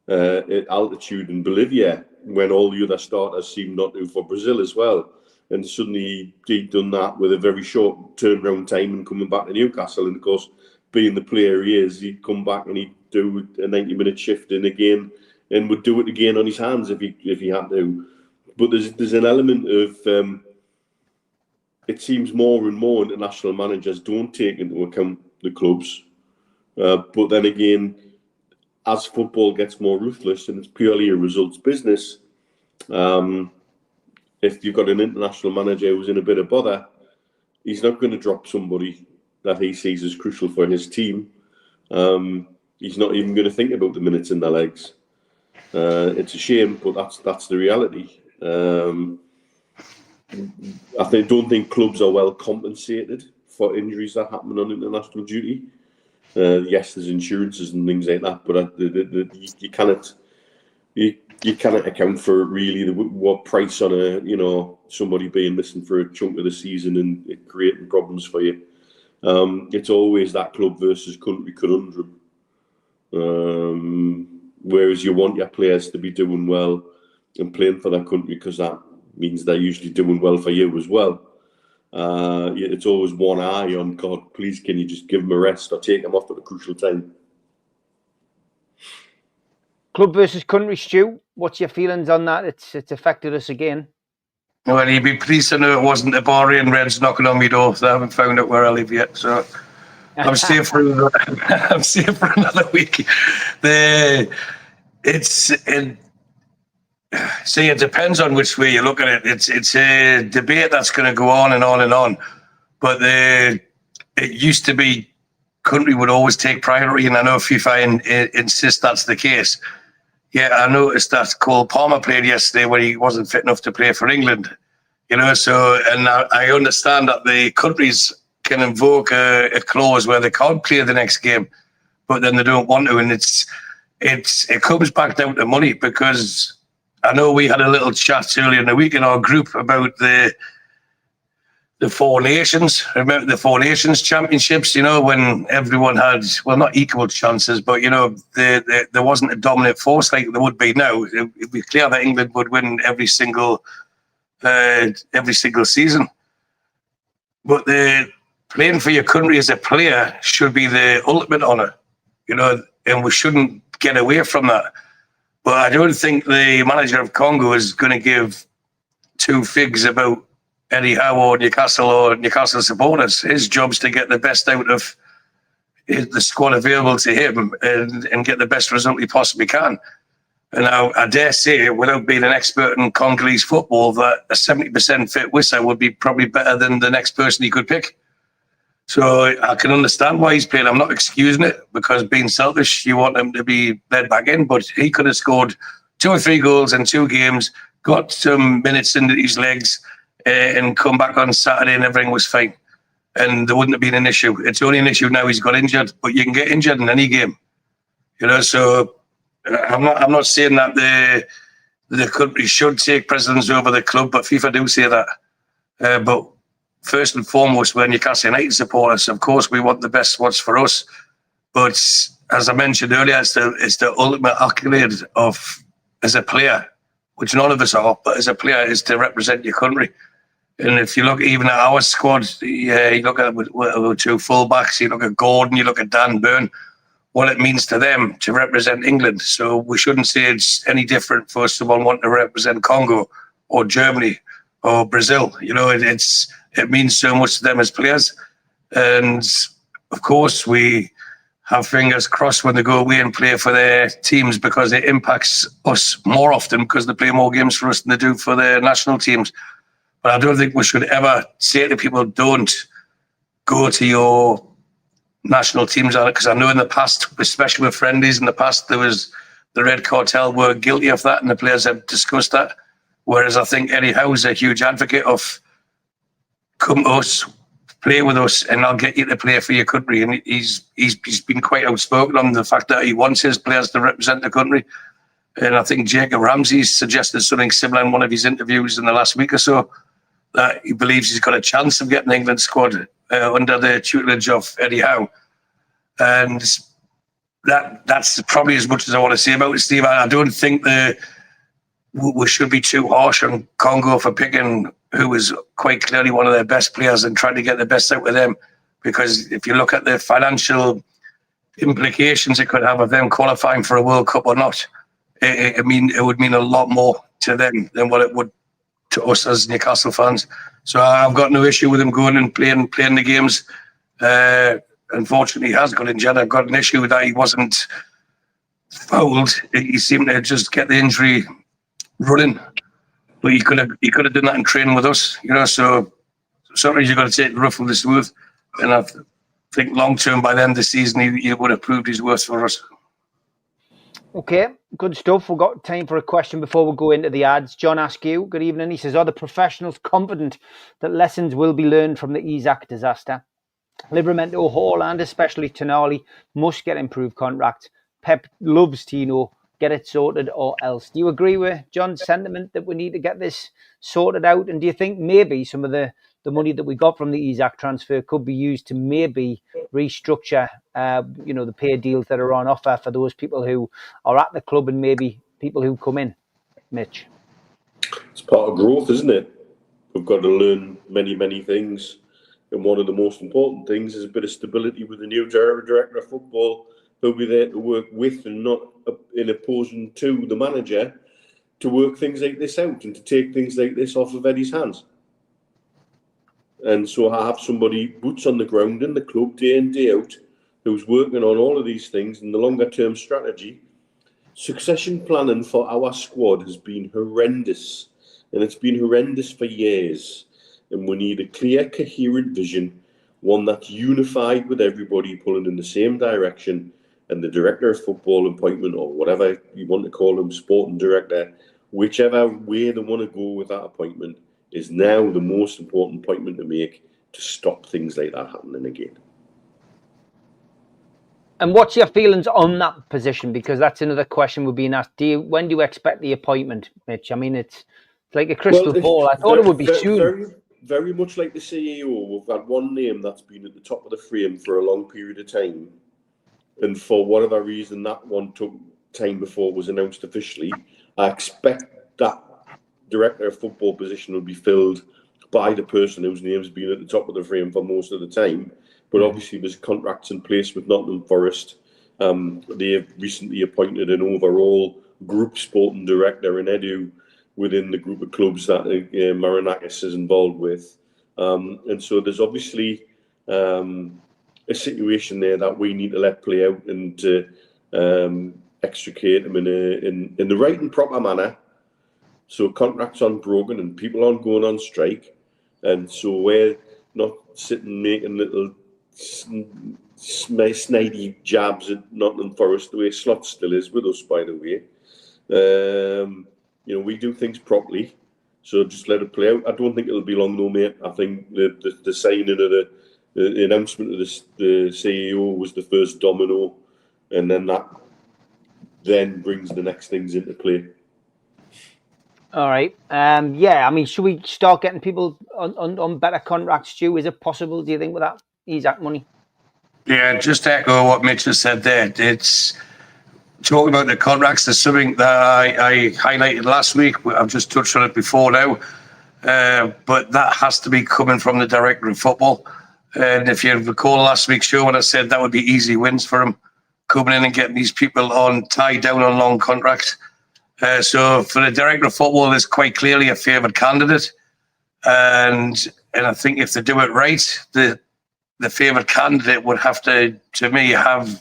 at altitude in Bolivia when all the other starters seemed not to for Brazil as well. And suddenly he'd done that with a very short turnaround time and coming back to Newcastle. And of course, being the player he is, he'd come back and he'd do a 90-minute shift in again and would do it again on his hands if he had to. But there's an element of it seems more and more international managers don't take into account the clubs. But then again, as football gets more ruthless and it's purely a results business, if you've got an international manager who's in a bit of bother, he's not going to drop somebody that he sees as crucial for his team. He's not even going to think about the minutes in their legs. It's a shame, but that's the reality. I don't think clubs are well compensated for injuries that happen on international duty. Yes, there's insurances and things like that, but you cannot account for really what price on somebody being missing for a chunk of the season and it creating problems for you. It's always that club versus country conundrum. Whereas you want your players to be doing well and playing for their country because that means they're usually doing well for you as well. It's always one eye on, God, please can you just give them a rest or take them off at a crucial time. Club versus country, Stu, what's your feelings on that? It's affected us again. Well, you'd be pleased to know it wasn't the Bahrain Reds knocking on my door. So I haven't found out where I live yet. So I'm safe for another week. See, it depends on which way you look at it. It's a debate that's going to go on and on and on. But it used to be country would always take priority, and I know FIFA insists that's the case. Yeah, I noticed that Cole Palmer played yesterday when he wasn't fit enough to play for England. So, and I understand that the countries can invoke a clause where they can't play the next game, but then they don't want to, and it comes back down to money, because I know we had a little chat earlier in the week in our group about the Four Nations. Remember the Four Nations Championships, when everyone had, well, not equal chances, but, there wasn't a dominant force like there would be now. It'd be clear that England would win every single season. But playing for your country as a player should be the ultimate honour, and we shouldn't get away from that. But I don't think the manager of Congo is going to give two figs about Eddie Howe or Newcastle supporters. His job's to get the best out of the squad available to him and get the best result he possibly can. And I dare say, without being an expert in Congolese football, that a 70% fit Wissa would be probably better than the next person he could pick. So I can understand why he's playing. I'm not excusing it, because being selfish, you want him to be led back in, but he could have scored 2 or 3 goals in 2 games, got some minutes into his legs, and come back on Saturday and everything was fine. And there wouldn't have been an issue. It's only an issue now he's got injured, but you can get injured in any game. So I'm not saying that the country should take precedence over the club, but FIFA do say that. But first and foremost, we're Newcastle United supporters. Of course, we want the best what's for us. But as I mentioned earlier, it's the ultimate accolade as a player, which none of us are, but as a player, is to represent your country. And if you look even at our squad, you look at with 2 fullbacks, you look at Gordon, you look at Dan Burn, what it means to them to represent England. So we shouldn't say it's any different for someone wanting to represent Congo or Germany or Brazil. It means so much to them as players. And of course, we have fingers crossed when they go away and play for their teams, because it impacts us more often, because they play more games for us than they do for their national teams. But I don't think we should ever say to people, don't go to your national teams, because I know in the past, especially with friendlies in the past, there was the Red Cartel were guilty of that, and the players have discussed that. Whereas I think Eddie Howe's a huge advocate of come to us, play with us, and I'll get you to play for your country. And he's been quite outspoken on the fact that he wants his players to represent the country. And I think Jacob Ramsey suggested something similar in one of his interviews in the last week or so, that he believes he's got a chance of getting the England squad under the tutelage of Eddie Howe. And that's probably as much as I want to say about it, Steve. I don't think we should be too harsh on Congo for picking who is quite clearly one of their best players and trying to get the best out of them. Because if you look at the financial implications it could have of them qualifying for a World Cup or not, it would mean a lot more to them than what it would to us as Newcastle fans. So I've got no issue with him going and playing the games. Unfortunately, he has got injured. I've got an issue with that he wasn't fouled. He seemed to just get the injury running. But he could have done that in training with us, So sometimes you've got to take the rough with the smooth. And I think long term, by the end of the season, he would have proved his worth for us. Okay, good stuff. We've got time for a question before we go into the ads. John Askew, good evening. He says, are the professionals confident that lessons will be learned from the Isak disaster? Livramento, Hall and especially Tonali must get improved contracts. Pep loves Tino. Get it sorted or else. Do you agree with John's sentiment that we need to get this sorted out? And do you think maybe some of the money that we got from the Isak transfer could be used to maybe restructure, the pay deals that are on offer for those people who are at the club and maybe people who come in? Mitch? It's part of growth, isn't it? We've got to learn many, many things. And one of the most important things is a bit of stability with the new director of football, who'll be there to work with and not in opposition to the manager, to work things like this out and to take things like this off of Eddie's hands. And so I have somebody boots on the ground in the club day in, day out, who's working on all of these things and the longer term strategy. Succession planning for our squad has been horrendous, and it's been horrendous for years. And we need a clear, coherent vision one that's unified with everybody pulling in the same direction, and the director of football appointment, or whatever you want to call him, sporting director, whichever way they want to go with that appointment, is now the most important appointment to make to stop things like that happening again. And what's your feelings on that position? Because that's another question we're being asked. When do you expect the appointment, Mitch? I mean, it's like a crystal ball. I thought it would be soon. Very much like the CEO. We've got one name that's been at the top of the frame for a long period of time. And for whatever reason, that one took time before it was announced officially. I expect that director of football position will be filled by the person whose name's been at the top of the frame for most of the time. But obviously, there's contracts in place with Nottingham Forest. They have recently appointed an overall group sporting director in Edu within the group of clubs that Marinakis is involved with. And so there's obviously a situation there that we need to let play out and extricate them in the right and proper manner. So contracts aren't broken and people aren't going on strike. And so we're not sitting making little snidey jabs at Nottingham Forest the way Slot still is with us, by the way. We do things properly. So just let it play out. I don't think it'll be long, though, mate. I think the signing of the announcement of the CEO was the first domino, and then that then brings the next things into play. All right. I mean, should we start getting people on better contracts, Stu? Is it possible, do you think, with that Isak money? Yeah, just to echo what Mitch has said there. It's talking about the contracts. There's something that I highlighted last week. I've just touched on it before now. But that has to be coming from the director of football. And if you recall last week's show when I said that would be easy wins for him, coming in and getting these people tied down on long contracts. So for the director of football, there's quite clearly a favoured candidate. And I think if they do it right, the favoured candidate would have to me, have,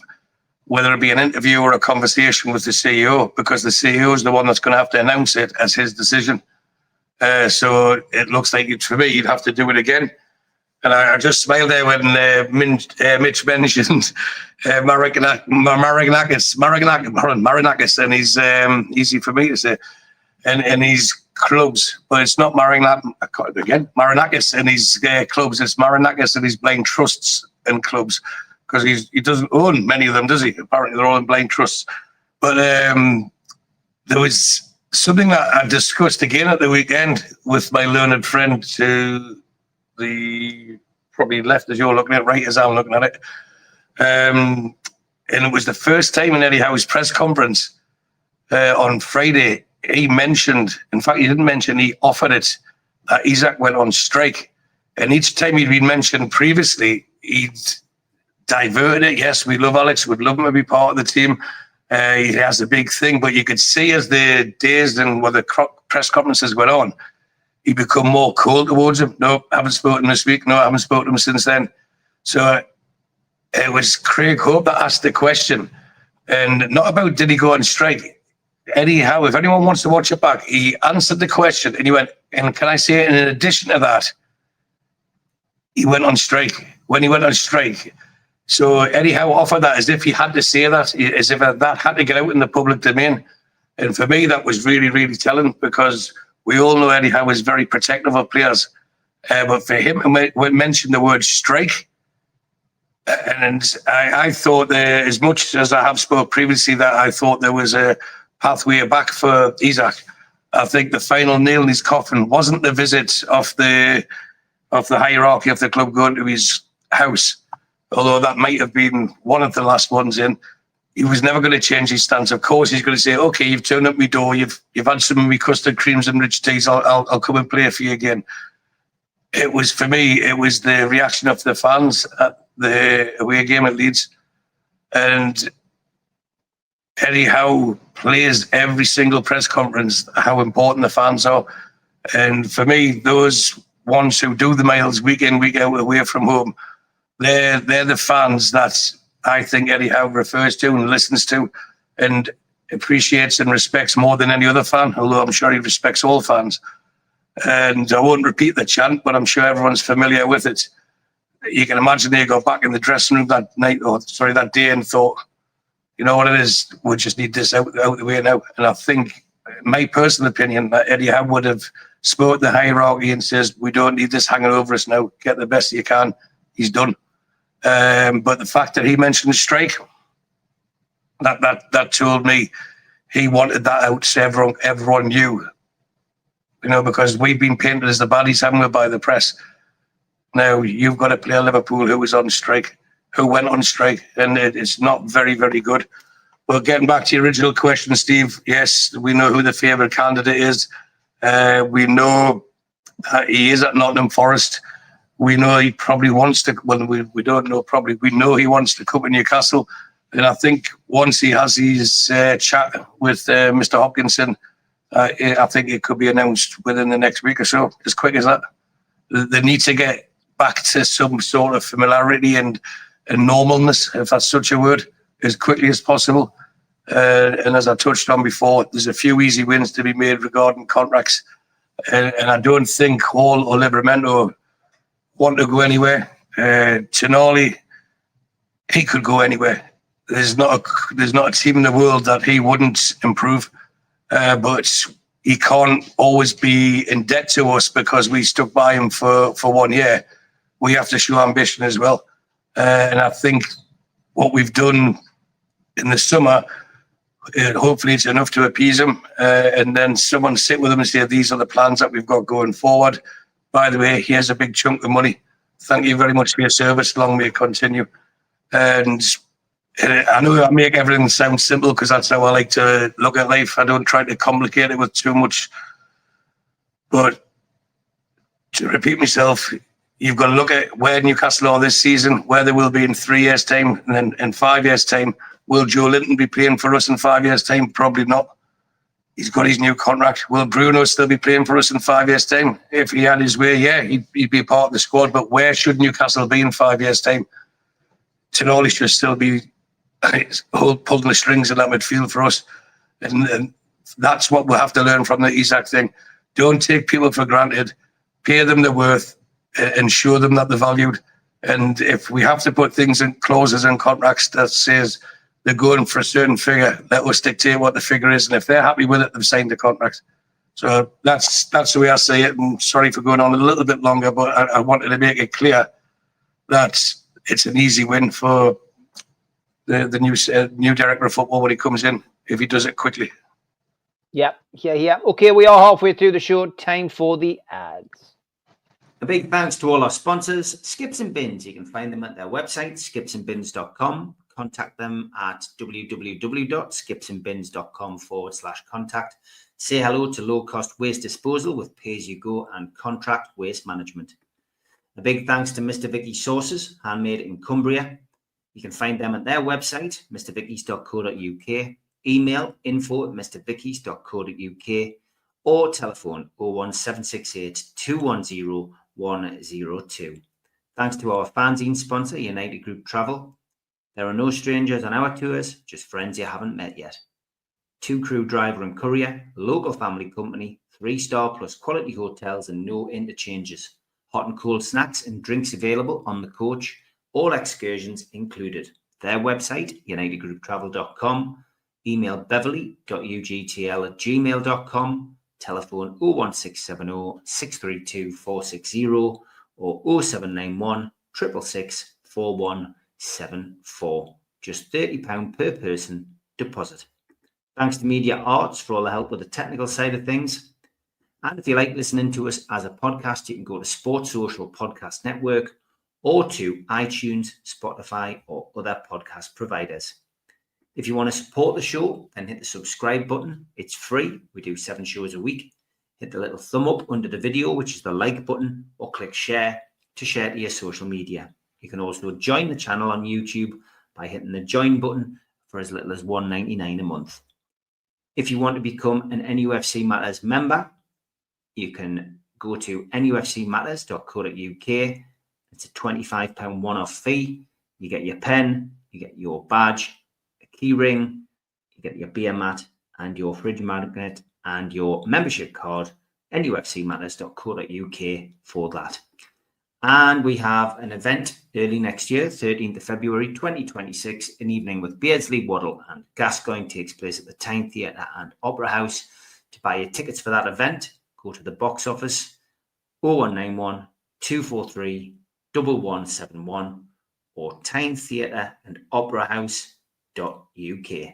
whether it be an interview or a conversation with the CEO, because the CEO is the one that's going to have to announce it as his decision. So it looks like, for me, you'd have to do it again. And I just smiled there when Mitch mentioned Marinakis, and he's easy for me to say, and he's clubs, but it's not Marinakis and his clubs. It's Marinakis and his blind trusts and clubs, because he doesn't own many of them, does he? Apparently, they're all in blind trusts. But there was something that I discussed again at the weekend with my learned friend to the probably left as you're looking at, right as I'm looking at it. And it was the first time in Eddie Howe's press conference on Friday. He mentioned, in fact, he didn't mention, he offered it, that Isak went on strike. And each time he'd been mentioned previously, he'd diverted it. Yes, we love Alex, we'd love him to be part of the team. He has a big thing, but you could see as the days and the press conferences went on, he become more cold towards him. No, I haven't spoken this week. No, I haven't spoken to him since then. So it was Craig Hope that asked the question, and not about did he go on strike. Eddie Howe, if anyone wants to watch it back, he answered the question and he went, and can I say, in addition to that, he went on strike. When he went on strike, so Eddie Howe offered that as if he had to say that, as if that had to get out in the public domain. And for me, that was really, really telling, because we all know Eddie Howe is very protective of players. But for him to mention the word strike, and I thought, as much as I have spoke previously, that I thought there was a pathway back for Isak. I think the final nail in his coffin wasn't the visit of the hierarchy of the club going to his house, although that might have been one of the last ones in. He was never going to change his stance. Of course, he's going to say, "Okay, you've turned up my door. You've had some of my custard creams and rich teas. I'll come and play for you again." It was, for me, it was the reaction of the fans at the away game at Leeds, and Eddie Howe plays every single press conference how important the fans are. And for me, those ones who do the miles week in, week out away from home, they're the fans that I think Eddie Howe refers to and listens to and appreciates and respects more than any other fan, although I'm sure he respects all fans. And I won't repeat the chant, but I'm sure everyone's familiar with it. you can imagine they got back in the dressing room that day and thought, you know what it is, we just need this out of the way now. And I think, my personal opinion, that Eddie Howe would have spoke the hierarchy and says, we don't need this hanging over us now. Get the best you can. He's done. But the fact that he mentioned the strike, that told me he wanted that out so everyone knew. You know, because we've been painted as the baddies, haven't we, by the press. Now, you've got a player, Liverpool, who was on strike, who went on strike, and it's not very, very good. But getting back to your original question, Steve, yes, we know who the favourite candidate is. We know he is at Nottingham Forest. We know he probably wants to, well, we don't know probably, we know he wants to come to Newcastle. And I think once he has his chat with Mr. Hopkinson, I think it could be announced within the next week or so, as quick as that. They need to get back to some sort of familiarity and normalness, if that's such a word, as quickly as possible. And as I touched on before, there's a few easy wins to be made regarding contracts. And I don't think Hall or Livramento want to go anywhere. Tonali, he could go anywhere. There's not a team in the world that he wouldn't improve. But he can't always be in debt to us because we stuck by him for 1 year. We have to show ambition as well. And I think what we've done in the summer, hopefully it's enough to appease him. And then someone sit with him and say, these are the plans that we've got going forward. By the way, here's a big chunk of money. Thank you very much for your service. Long may it continue. And I know I make everything sound simple because that's how I like to look at life. I don't try to complicate it with too much. But to repeat myself, you've got to look at where Newcastle are this season, where they will be in 3 years' time, and then in 5 years' time. Will Joe Linton be playing for us in 5 years' time? Probably not. He's got his new contract. Will Bruno still be playing for us in 5 years' time? If he had his way, yeah, he'd be part of the squad. But where should Newcastle be in 5 years' time? Tonali should still be pulling the strings in that midfield for us. And that's what we'll have to learn from the Isak thing. Don't take people for granted. Pay them their worth and show them that they're valued. And if we have to put things in clauses and contracts that says they're going for a certain figure, let us dictate what the figure is. And if they're happy with it, they've signed the contract. So that's the way I see it. And sorry for going on a little bit longer, but I wanted to make it clear that it's an easy win for the new director of football when he comes in, if he does it quickly. Yeah. Okay, we are halfway through the show. Time for the ads. A big thanks to all our sponsors, Skips and Bins. You can find them at their website, skipsandbins.com. Contact them at www.skipsandbins.com/contact. Say hello to low-cost waste disposal with pay-as-you-go and contract waste management. A big thanks to Mr. Vicky's Sauces, handmade in Cumbria. You can find them at their website, mrvickies.co.uk, email info@mrvickies.co.uk, or telephone 01768 210 102. Thanks to our fanzine sponsor, United Group Travel. There are no strangers on our tours, just friends you haven't met yet. 2-crew driver and courier, local family company, 3-star plus quality hotels and no interchanges. Hot and cold snacks and drinks available on the coach. All excursions included. Their website, unitedgrouptravel.com. Email beverly.ugtl@gmail.com. Telephone 01670 632 460 or 0791 666 4174. Just £30 per person deposit. Thanks to Media Arts for all the help with the technical side of things. And if you like listening to us as a podcast, you can go to Sports Social Podcast Network or to iTunes, Spotify, or other podcast providers. If you want to support the show, then hit the subscribe button. It's free. We do 7 shows a week. Hit the little thumb up under the video, which is the like button, or click share to share to your social media. You can also join the channel on YouTube by hitting the join button for as little as $1.99 a month. If you want to become an NUFC Matters member, you can go to nufcmatterspodcast.co.uk. It's a £25 one-off fee. You get your pen, you get your badge, a key ring, you get your beer mat and your fridge magnet and your membership card, nufcmatterspodcast.co.uk for that. And we have an event early next year, 13th of February 2026, an evening with Beardsley, Waddle and Gascoigne takes place at the Tyne Theatre and Opera House. To buy your tickets for that event, go to the box office 0191 243 1171 or Tyne Theatre and Opera House.uk.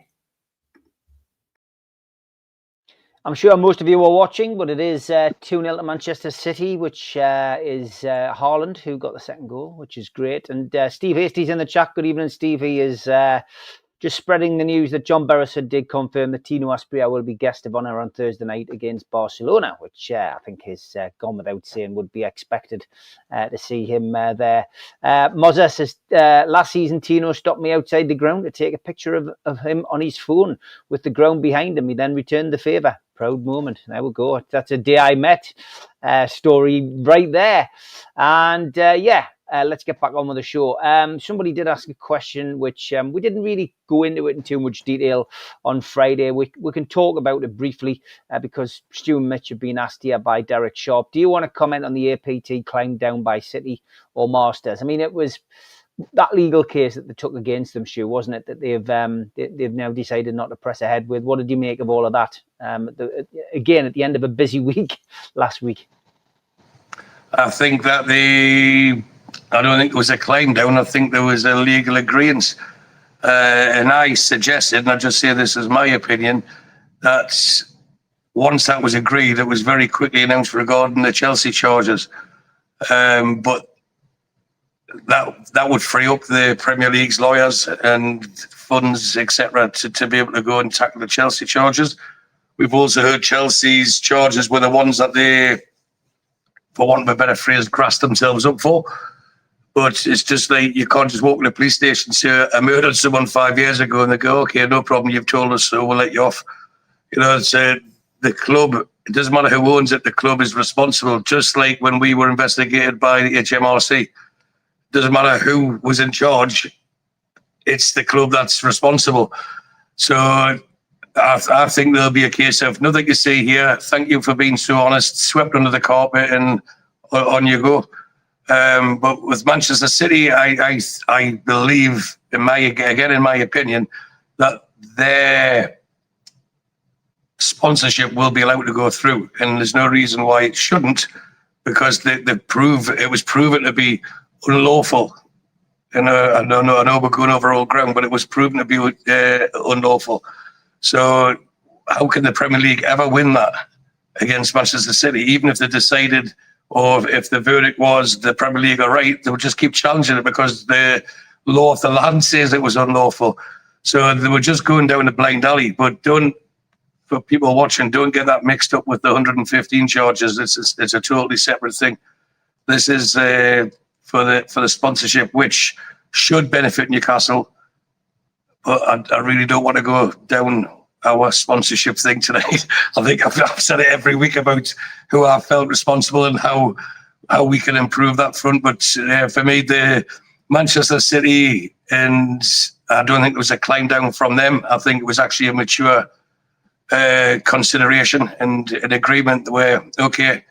I'm sure most of you are watching, but it is 2-0 to Manchester City, which is Haaland who got the second goal, which is great. And Steve Hastie's in the chat. Good evening, Steve. He is just spreading the news that John Beresford did confirm that Tino Asprilla will be guest of honour on Thursday night against Barcelona, which I think has gone without saying would be expected to see him there. Mozza says, last season Tino stopped me outside the ground to take a picture of him on his phone with the ground behind him. He then returned the favour. Proud moment. There we go. That's a day I met story right there. And let's get back on with the show. Somebody did ask a question, which we didn't really go into it in too much detail on Friday. We can talk about it briefly because Stu and Mitch have been asked here by Derek Sharp. Do you want to comment on the APT climb down by City or Masters? I mean, it was that legal case that they took against them, Stu, wasn't it? That they've now decided not to press ahead with. What did you make of all of that? Again, at the end of a busy week last week. I think that I don't think it was a climb down. I think there was a legal agreement. And I suggested, and I'll just say this as my opinion, that once that was agreed, it was very quickly announced regarding the Chelsea charges. But that would free up the Premier League's lawyers and funds, etc., to be able to go and tackle the Chelsea charges. We've also heard Chelsea's charges were the ones that they, for want of a better phrase, grassed themselves up for. But it's just like you can't just walk in a police station and say, I murdered someone 5 years ago, and they go, okay, no problem, you've told us, so we'll let you off. You know, it's the club, it doesn't matter who owns it, the club is responsible. Just like when we were investigated by the HMRC, doesn't matter who was in charge, it's the club that's responsible. So I think there'll be a case of nothing to say here. Thank you for being so honest, swept under the carpet, and on you go. But with Manchester City, I believe, in my opinion, that their sponsorship will be allowed to go through, and there's no reason why it shouldn't, because it was proven to be unlawful. And I know we're going over old ground, but it was proven to be unlawful. So how can the Premier League ever win that against Manchester City? Even if they decided, or if the verdict was the Premier League are right, they would just keep challenging it because the law of the land says it was unlawful. So they were just going down a blind alley. But for people watching, don't get that mixed up with the 115 charges. It's a totally separate thing. This is for the sponsorship, which should benefit Newcastle. But I really don't want to go down our sponsorship thing tonight. I think I've said it every week about who I felt responsible and how we can improve that front. But for me, the Manchester City, and I don't think it was a climb down from them. I think it was actually a mature consideration and an agreement where, okay,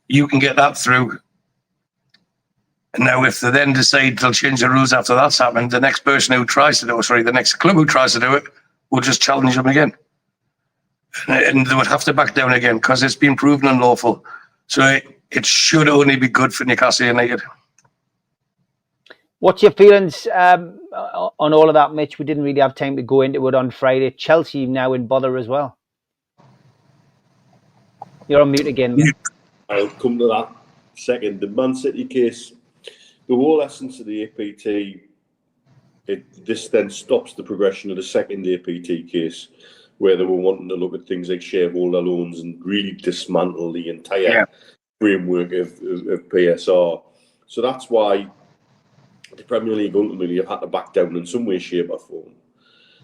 you can get that through. And now if they then decide they'll change the rules after that's happened, the next person who tries to do it, the next club who tries to do it, will just challenge them again. And they would have to back down again because it's been proven unlawful. So it should only be good for Newcastle United. What's your feelings on all of that, Mitch? We didn't really have time to go into it on Friday. Chelsea now in bother as well. You're on mute again, mate. I'll come to that second. The Man City case, the whole essence of the APT, this then stops the progression of the second APT case, where they were wanting to look at things like shareholder loans and really dismantle the entire framework of PSR. So that's why the Premier League ultimately have had to back down in some way, shape or form.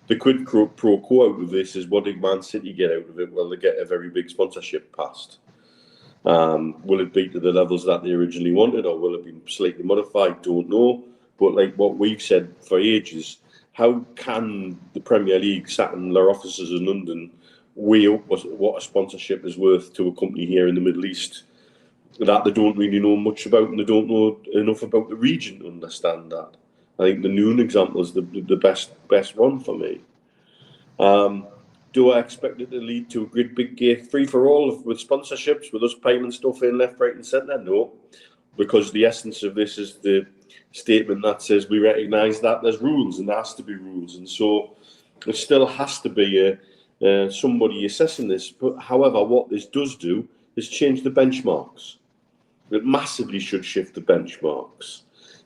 The quid pro quo out of this is, what did Man City get out of it? Well, they get a very big sponsorship passed. Will it be to the levels that they originally wanted, or will it be slightly modified? Don't know. But like what we've said for ages, how can the Premier League, sat in their offices in London, weigh up what a sponsorship is worth to a company here in the Middle East that they don't really know much about, and they don't know enough about the region to understand that. I think the Noon example is the best one for me. Do I expect it to lead to a great big free-for-all with sponsorships, with us piling stuff in left, right and centre? No, because the essence of this is the statement that says we recognise that there's rules and there has to be rules. And so there still has to be somebody assessing this. But however, what this does do is change the benchmarks. It massively should shift the benchmarks.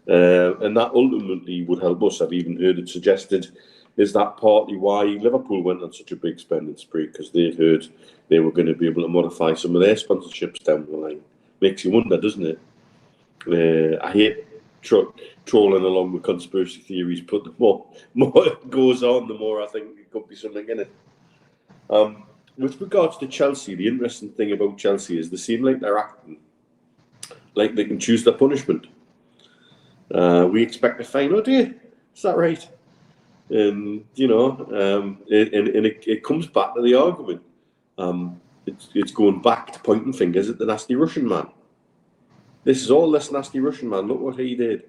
And that ultimately would help us. I've even heard it suggested, is that partly why Liverpool went on such a big spending spree, because they'd heard they were going to be able to modify some of their sponsorships down the line. Makes you wonder, doesn't it? I hate trolling along with conspiracy theories, but the more it goes on, the more I think it could be something in it. With regards to Chelsea, the interesting thing about Chelsea is they seem like they're acting like they can choose their punishment. We expect a fine, oh dear, is that right? And it comes back to the argument. It's going back to pointing fingers at the nasty Russian man. This is all this nasty Russian man. Look what he did.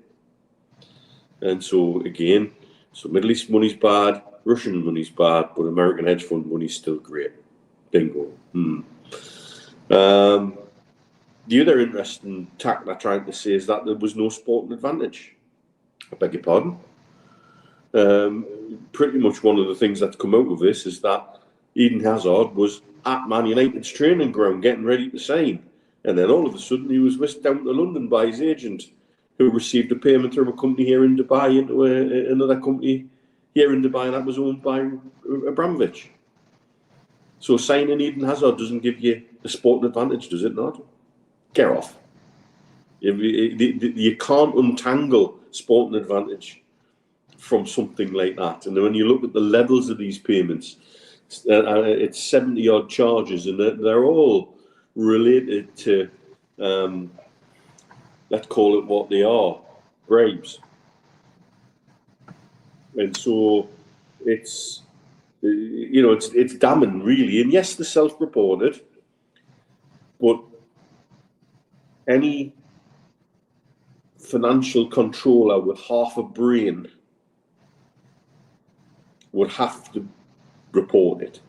And so again, Middle East money's bad, Russian money's bad, but American hedge fund money's still great. Bingo. The other interesting tack they're trying to say is that there was no sporting advantage. I beg your pardon. Pretty much one of the things that's come out of this is that Eden Hazard was at Man United's training ground getting ready to sign, and then all of a sudden he was whisked down to London by his agent, who received a payment from a company here in Dubai into another company here in Dubai that was owned by Abramovich. So signing Eden Hazard doesn't give you the sporting advantage, does it not? Get off. You can't untangle sporting advantage from something like that. And when you look at the levels of these payments, it's 70-odd charges, and they're all related to, let's call it what they are, bribes. And so it's damning, really. And yes, they're self-reported, but any financial controller with half a brain would have to report it,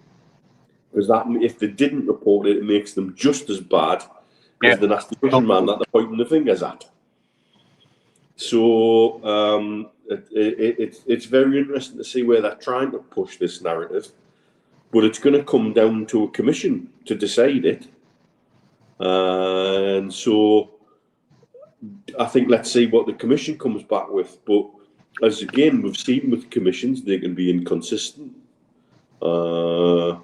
because that if they didn't report it, it makes them just as bad as the nasty Russian man that they're pointing the fingers at. So it's very interesting to see where they're trying to push this narrative, but it's going to come down to a commission to decide it. And so I think let's see what the commission comes back with. But as again we've seen with commissions, they can be inconsistent. When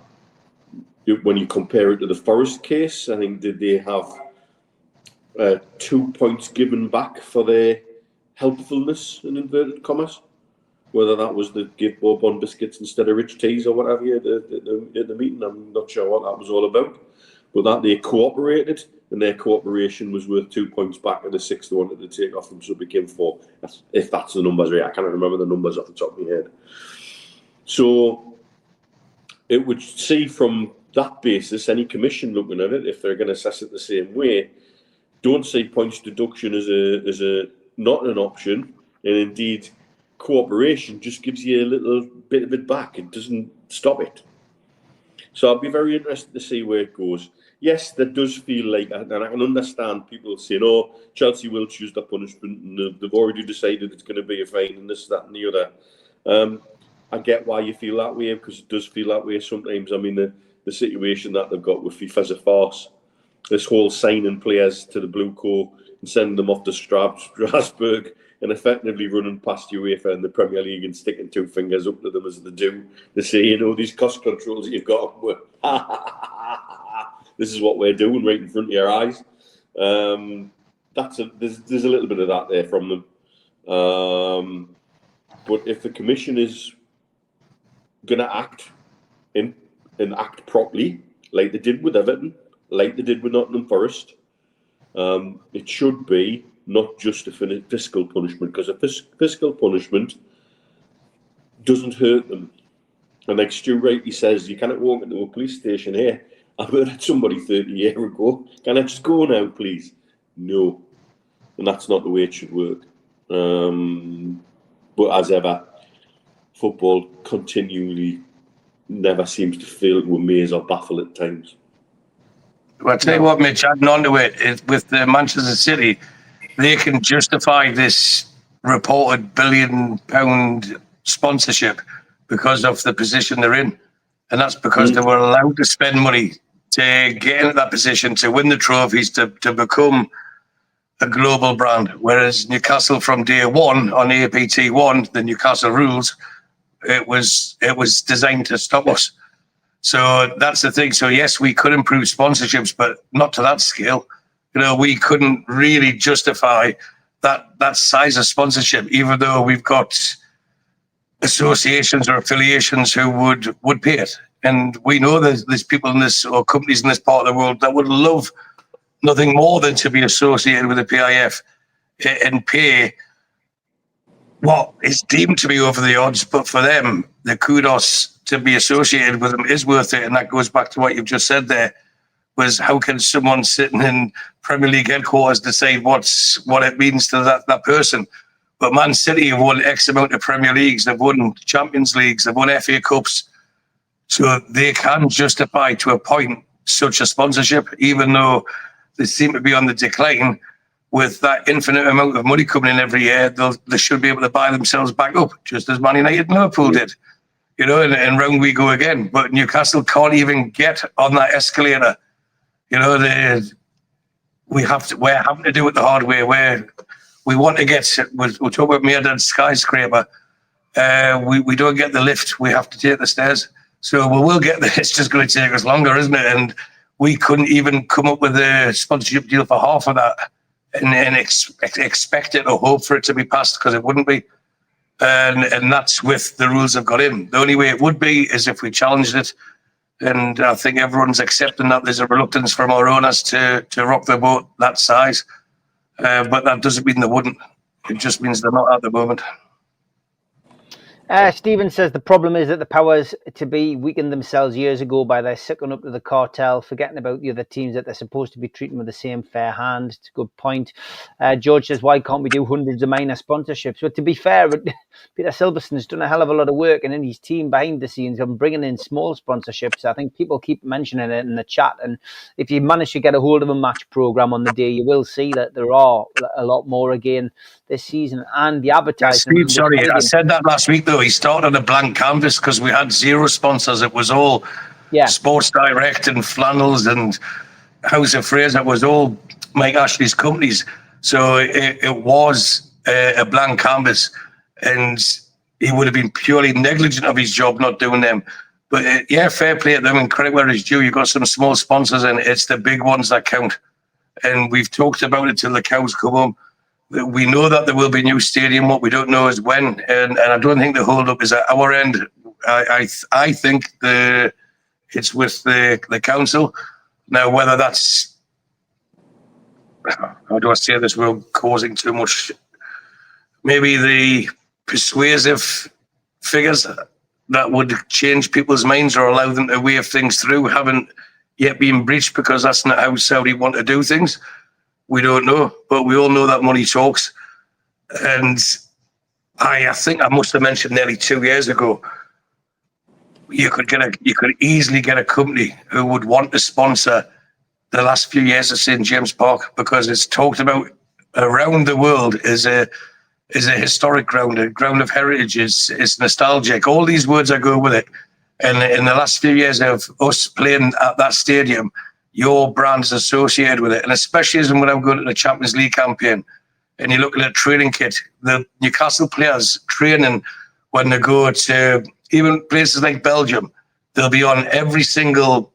you compare it to the Forest case, I think did they have 2 points given back for their helpfulness in inverted commas? Whether that was the give bourbon biscuits instead of rich teas or whatever at the meeting, I'm not sure what that was all about. But that they cooperated, and their cooperation was worth 2 points back, and the sixth they wanted to take off them, so it became 4. If that's the numbers right, I can't remember the numbers off the top of my head. So it would see from that basis, any commission looking at it, if they're going to assess it the same way, don't see points deduction as a not an option, and indeed cooperation just gives you a little bit of it back. It doesn't stop it. So I'll be very interested to see where it goes. Yes, that does feel like, and I can understand people saying, "Oh, Chelsea will choose the punishment, and they've already decided it's going to be a fine, and this, that, and the other." I get why you feel that way, because it does feel that way sometimes. I mean, the situation that they've got with FIFA's a farce. This whole signing players to the Blue Co and sending them off to Strasbourg and effectively running past UEFA and the Premier League and sticking 2 fingers up to them as they do. They say, these cost controls that you've got, this is what we're doing right in front of your eyes. There's a little bit of that there from them. But if the commission is going to act and act properly, like they did with Everton, like they did with Nottingham Forest, it should be not just a fiscal punishment, because a fiscal punishment doesn't hurt them. And like Stu rightly says, you cannot walk into a police station here. I murdered somebody 30 years ago. Can I just go now, please? No. And that's not the way it should work. But as ever, football continually never seems to fail to amaze or baffle at times. Well, I'll tell you what, Mitch, adding on to it, with the Manchester City, they can justify this reported £1 billion sponsorship because of the position they're in. And that's because they were allowed to spend money to get into that position, to win the trophies, to become a global brand. Whereas Newcastle, from day one on APT1, the Newcastle rules, it was designed to stop us. So that's the thing. So yes, we could improve sponsorships, but not to that scale. You know, we couldn't really justify that size of sponsorship, even though we've got associations or affiliations who would pay it. And we know there's people in this, or companies in this part of the world, that would love nothing more than to be associated with the PIF and pay what is deemed to be over the odds. But for them, the kudos to be associated with them is worth it. And that goes back to what you've just said there, was how can someone sitting in Premier League headquarters decide what it means to that person? But Man City have won X amount of Premier Leagues, they've won Champions Leagues, they've won FA Cups. So they can justify to a point such a sponsorship, even though they seem to be on the decline. With that infinite amount of money coming in every year, they should be able to buy themselves back up, just as Man United and Liverpool did. You know, and round we go again. But Newcastle can't even get on that escalator. You know, we're having to do it the hard way, where we want to get, we'll talk about Meredith skyscraper. We don't get the lift, we have to take the stairs. So we will get there, it's just going to take us longer, isn't it? And we couldn't even come up with a sponsorship deal for half of that and expect it or hope for it to be passed, because it wouldn't be. And that's with the rules they've got in. The only way it would be is if we challenged it. And I think everyone's accepting that there's a reluctance from our owners to rock the boat that size. But that doesn't mean they wouldn't. It just means they're not at the moment. Stephen says the problem is that the powers to be weakened themselves years ago by their sucking up to the cartel, forgetting about the other teams that they're supposed to be treating with the same fair hand. It's a good point. George says, why can't we do hundreds of minor sponsorships? But to be fair, Peter Silverstone's done a hell of a lot of work, and in his team behind the scenes on bringing in small sponsorships. I think people keep mentioning it in the chat, and if you manage to get a hold of a match programme on the day, you will see that there are a lot more again this season. And the advertisers. Steve, sorry, I said that last week though. He started on a blank canvas because we had zero sponsors. It was all Sports Direct and Flannels and House of Fraser. It was all Mike Ashley's companies. So it was a blank canvas, and he would have been purely negligent of his job not doing them. But fair play to them, and credit where it's due. You've got some small sponsors, and it's the big ones that count. And we've talked about it till the cows come home. We know that there will be a new stadium. What we don't know is when, and I don't think the hold-up is at our end. I think it's with the council. Now, whether that's, how do I say this without causing too much, maybe the persuasive figures that would change people's minds or allow them to wave things through haven't yet been breached, because that's not how Saudi want to do things. We don't know, but we all know that money talks. And I think I must have mentioned nearly 2 years ago, you could easily get a company who would want to sponsor the last few years of St. James Park, because it's talked about around the world as a historic ground, a ground of heritage, it's nostalgic. All these words that go with it. And in the last few years of us playing at that stadium, your brand's associated with it. And especially as when I'm going to the Champions League campaign and you're looking at a training kit, the Newcastle players training when they go to even places like Belgium, they'll be on every single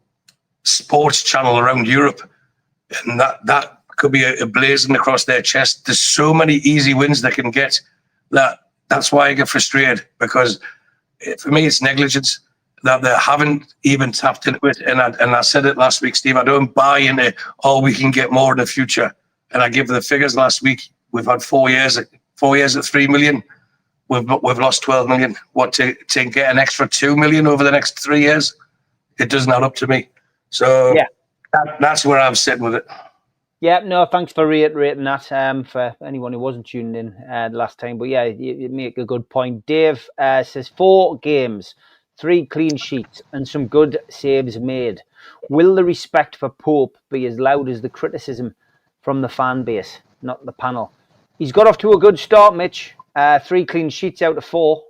sports channel around Europe. And that could be a blazing across their chest. There's so many easy wins they can get. That's why I get frustrated, because for me, it's negligence that they haven't even tapped into it. And I said it last week, Steve, I don't buy into, we can get more in the future. And I give the figures last week. We've had 4 years at 3 million. We've lost 12 million. What, to get an extra 2 million over the next 3 years? It doesn't add up to me. So that's where I'm sitting with it. Yeah, no, thanks for reiterating that for anyone who wasn't tuned in the last time. But yeah, you make a good point. Dave says 4 games, 3 clean sheets and some good saves made. Will the respect for Pope be as loud as the criticism from the fan base, not the panel? He's got off to a good start, Mitch. 3 clean sheets out of 4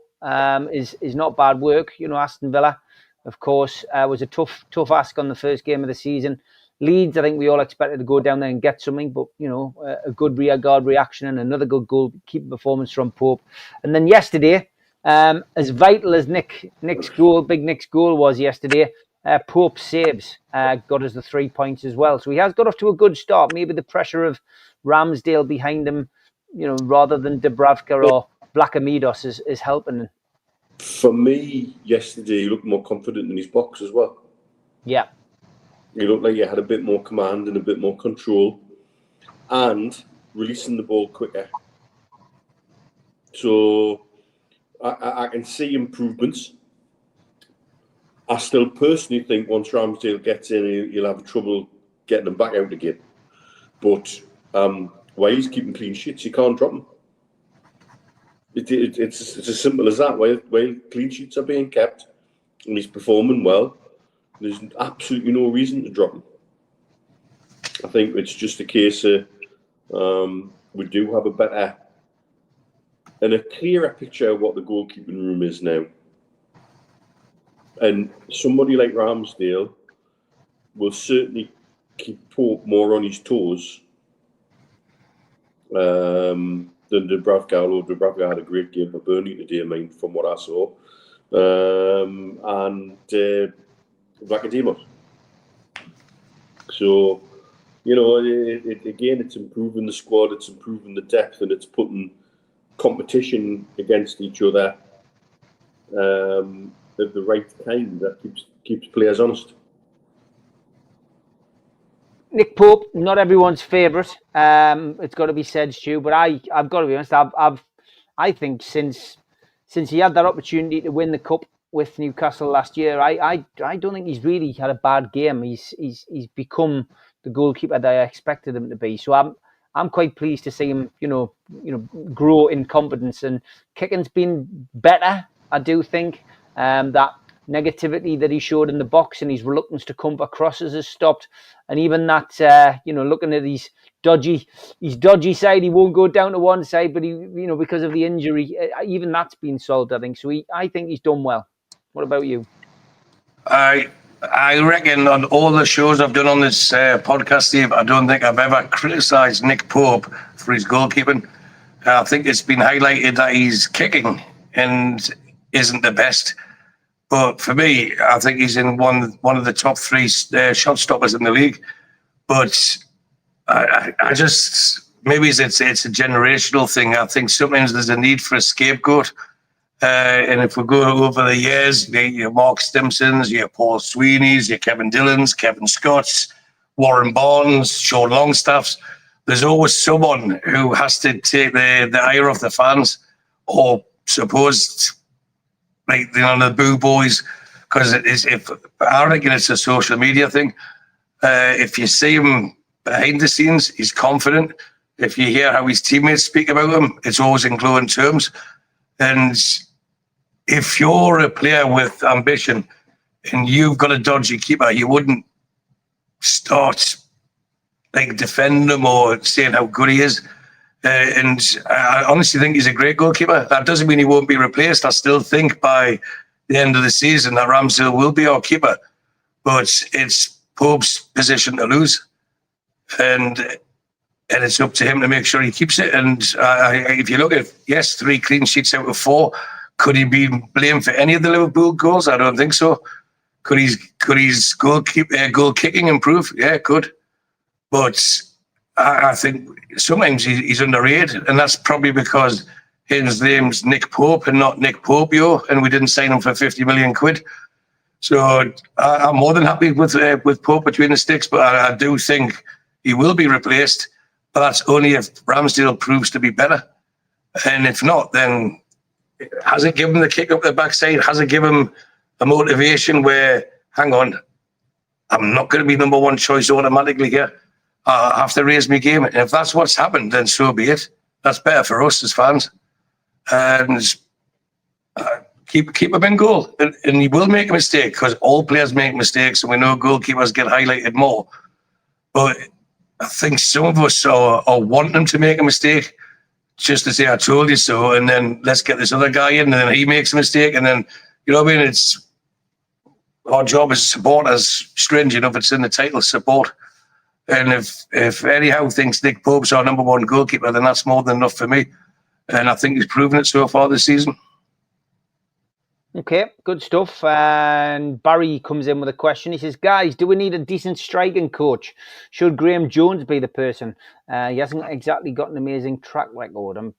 is not bad work. You know, Aston Villa, of course, was a tough ask on the first game of the season. Leeds, I think we all expected to go down there and get something, but, you know, a good rearguard reaction and another good goalkeeper performance from Pope. And then yesterday, as vital as Nick's goal was yesterday, Pope saves got us the 3 points as well. So he has got off to a good start. Maybe the pressure of Ramsdale behind him, you know, rather than Dubravka or Vlachomidos is helping. For me, yesterday, he looked more confident in his box as well. Yeah. He looked like he had a bit more command and a bit more control and releasing the ball quicker. So I can see improvements. I still personally think once Ramsdale gets in, he'll have trouble getting him back out again. But while he's keeping clean sheets, you can't drop him. It's as simple as that. While clean sheets are being kept and he's performing well, there's absolutely no reason to drop him. I think it's just a case of we do have a better and a clearer picture of what the goalkeeping room is now. And somebody like Ramsdale will certainly keep Pope more on his toes than Dubravka, although Dubravka had a great game for Burnley today, I mean, from what I saw. And Vlachodimos. So, you know, again, it's improving the squad, it's improving the depth, and it's putting competition against each other of the right kind that keeps players honest. Nick Pope, not everyone's favourite. It's got to be said, Stu, but I've got to be honest. I think since he had that opportunity to win the cup with Newcastle last year, I don't think he's really had a bad game. He's become the goalkeeper that I expected him to be. So I'm quite pleased to see him, you know, grow in confidence. And kicking's been better, I do think. That negativity that he showed in the box and his reluctance to come for crosses has stopped. And even that, looking at his dodgy side, he won't go down to one side, but he, you know, because of the injury, even that's been solved, I think. So I think he's done well. What about you? I reckon on all the shows I've done on this podcast, Steve, I don't think I've ever criticised Nick Pope for his goalkeeping. I think it's been highlighted that he's kicking and isn't the best. But for me, I think he's in one of the top 3 shot stoppers in the league. But I just, maybe it's a generational thing. I think sometimes there's a need for a scapegoat. And if we go over the years, your Mark Stimpsons, your Paul Sweeneys, your Kevin Dillons, Kevin Scotts, Warren Barnes, Sean Longstaffs, there's always someone who has to take the ire off the fans, or supposed, like, you know, the boo boys, because I reckon it's a social media thing. If you see him behind the scenes, he's confident. If you hear how his teammates speak about him, it's always in glowing terms. And if you're a player with ambition and you've got a dodgy keeper, you wouldn't start like defending him or saying how good he is. And I honestly think he's a great goalkeeper. That doesn't mean he won't be replaced. I still think by the end of the season that Ramsdale will be our keeper. But it's Pope's position to lose. And it's up to him to make sure he keeps it. And if you look at, 3 clean sheets out of 4, could he be blamed for any of the Liverpool goals? I don't think so. Could his goal kicking improve? Yeah, it could. But I think sometimes he's underrated, and that's probably because his name's Nick Pope and not Nick Popio, and we didn't sign him for 50 million quid. So I'm more than happy with Pope between the sticks, but I do think he will be replaced. But that's only if Ramsdale proves to be better. And if not, then has it given him the kick up the backside? Has it given him a motivation where, hang on, I'm not going to be number 1 choice automatically here. I have to raise my game. And if that's what's happened, then so be it. That's better for us as fans. And keep him in goal. And he will make a mistake, because all players make mistakes, and we know goalkeepers get highlighted more. But I think some of us are wanting him to make a mistake, just to say, I told you so, and then let's get this other guy in, and then he makes a mistake, and then, you know what I mean? It's our job as supporters, strange enough, it's in the title, support. And if anyhow thinks Nick Pope's our number one goalkeeper, then that's more than enough for me. And I think he's proven it so far this season. Okay, good stuff. And Barry comes in with a question. He says, guys, do we need a decent striking coach? Should Graham Jones be the person? He hasn't exactly got an amazing track record. I'm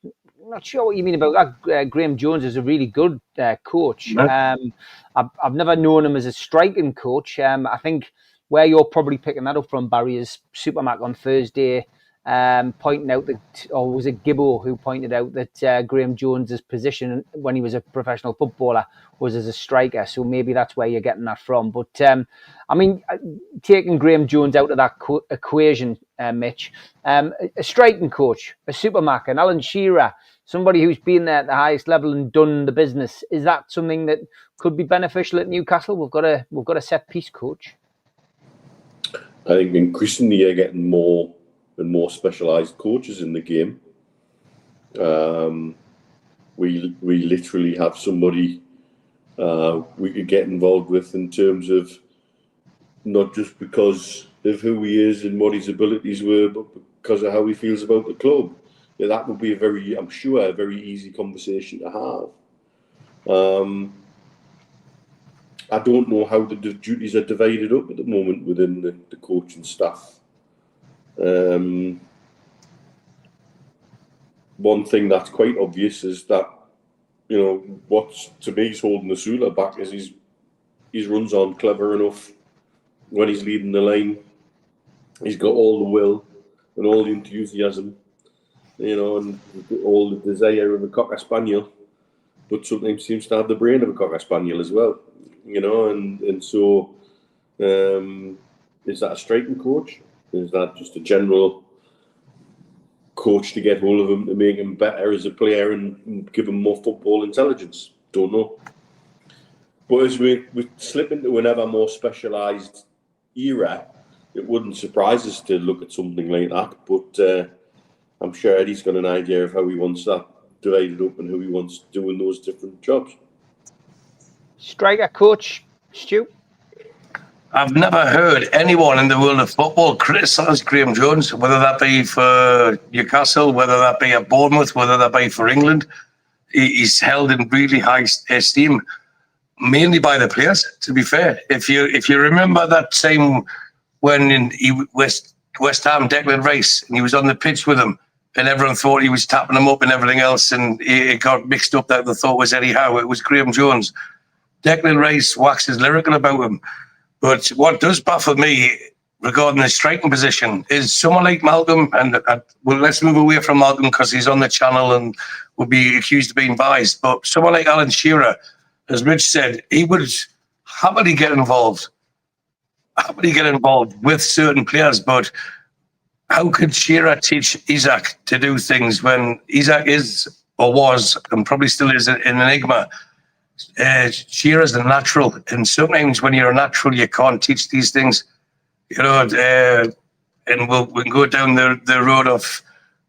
not sure what you mean about that. Graham Jones is a really good coach. I've never known him as a striking coach. I think where you're probably picking that up from, Barry, is Supermac on Thursday pointing out that, or was it Gibbo who pointed out that Graham Jones's position when he was a professional footballer was as a striker. So maybe that's where you're getting that from. But I mean, taking Graham Jones out of that equation, Mitch, a striking coach, a Supermac, an Alan Shearer, somebody who's been there at the highest level and done the business, is that something that could be beneficial at Newcastle? We've got a set piece coach. I think increasingly you're getting more and more specialised coaches in the game. We literally have somebody we could get involved with in terms of not just because of who he is and what his abilities were, but because of how he feels about the club. Yeah, that would be I'm sure, a very easy conversation to have. I don't know how the duties are divided up at the moment within the coaching staff. One thing that's quite obvious is that, you know, what's to me is holding the Sula back is his runs aren't clever enough when he's leading the line. He's got all the will and all the enthusiasm, you know, and all the desire of a Cocker Spaniel, but sometimes seems to have the brain of a Cocker Spaniel as well, you know, and so is that a striking coach? Is that just a general coach to get hold of him to make him better as a player and give him more football intelligence? Don't know. But as we slip into an ever more specialised era, it wouldn't surprise us to look at something like that. But I'm sure Eddie's got an idea of how he wants that divided up and who he wants doing those different jobs. Striker coach, Stu? I've never heard anyone in the world of football criticise Graham Jones, whether that be for Newcastle, whether that be at Bournemouth, whether that be for England. He's held in really high esteem, mainly by the players, to be fair. If you remember that time when West Ham, Declan Rice, and he was on the pitch with them, and everyone thought he was tapping them up and everything else, and it got mixed up that the thought was Eddie Howe. It was Graham Jones. Declan Rice waxes lyrical about him. But what does baffle me regarding the striking position is someone like Malcolm, and well, let's move away from Malcolm because he's on the channel and would be accused of being biased. But someone like Alan Shearer, as Rich said, he would happily get involved with certain players. But how could Shearer teach Isak to do things when Isak is or was and probably still is an enigma? Shearer's a natural, and sometimes when you're a natural, you can't teach these things, you know. And we can go down the road of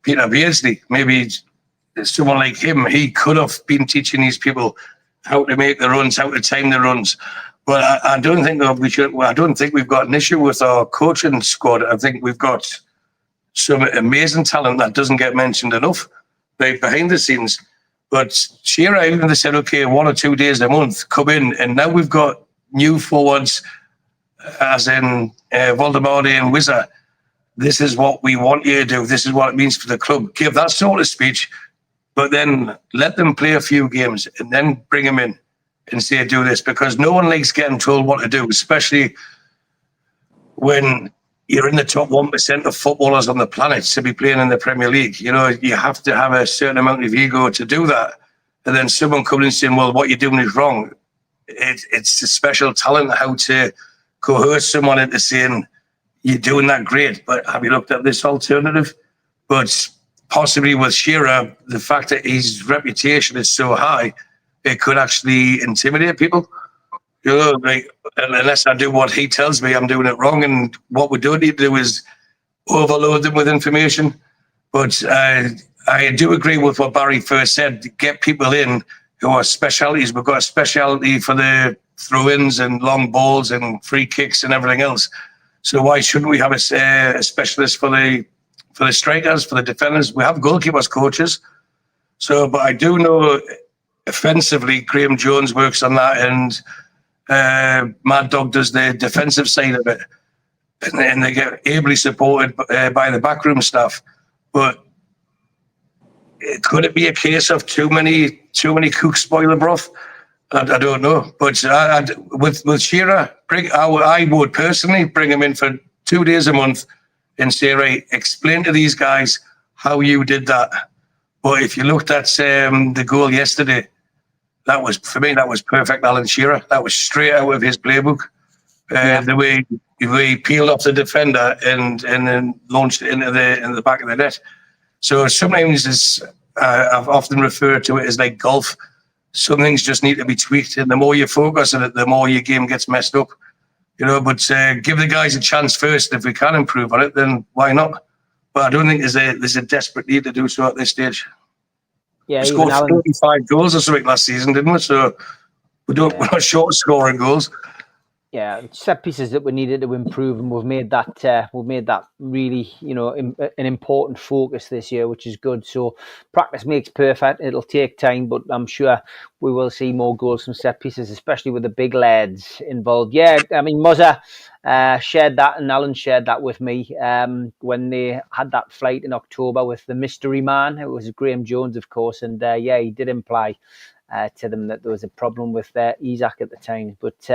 Peter Beardsley. Maybe someone like him, he could have been teaching these people how to make the runs, how to time the runs. But I don't think we should. Well, I don't think we've got an issue with our coaching squad. I think we've got some amazing talent that doesn't get mentioned enough behind the scenes. But Shearer, even they said, okay, 1 or 2 days a month, come in. And now we've got new forwards, as in Voldemort and Wizard. This is what we want you to do. This is what it means for the club. Give that sort of speech, but then let them play a few games and then bring them in and say, do this. Because no one likes getting told what to do, especially when you're in the top 1% of footballers on the planet to be playing in the Premier League. You know, you have to have a certain amount of ego to do that. And then someone coming and saying, well, what you're doing is wrong. It's a special talent how to coerce someone into saying, you're doing that great, but have you looked at this alternative? But possibly with Shearer, the fact that his reputation is so high, it could actually intimidate people. You know, like, unless I do what he tells me, I'm doing it wrong. And what we don't need to do is overload them with information. But I do agree with what Barry first said, to get people in who are specialities. We've got a speciality for the throw-ins and long balls and free kicks and everything else. So why shouldn't we have a specialist for the strikers, for the defenders? We have goalkeepers coaches. So, but I do know offensively, Graham Jones works on that, and Mad Dog does the defensive side of it, and they get ably supported by the backroom staff. But could it be a case of too many cooks spoil the broth? I don't know. But with Shearer, I would personally bring him in for 2 days a month and say, right, explain to these guys how you did that. But if you looked at the goal yesterday, that was perfect Alan Shearer. That was straight out of his playbook. The way he peeled off the defender and then launched it into the back of the net. So sometimes I've often referred to it as like golf. Some things just need to be tweaked, and the more you focus on it, the more your game gets messed up. You know, but give the guys a chance first. If we can improve on it, then why not? But I don't think there's a desperate need to do so at this stage. Yeah, we scored 45 goals or something last season, didn't we? So we're not short of scoring goals. Yeah, set pieces that we needed to improve, and we've made that really, an important focus this year, which is good. So practice makes perfect. It'll take time, but I'm sure we will see more goals from set pieces, especially with the big lads involved. Yeah, I mean, Muzza shared that, and Alan shared that with me when they had that flight in October with the mystery man. It was Graham Jones, of course, and he did imply to them that there was a problem with Isak at the time. But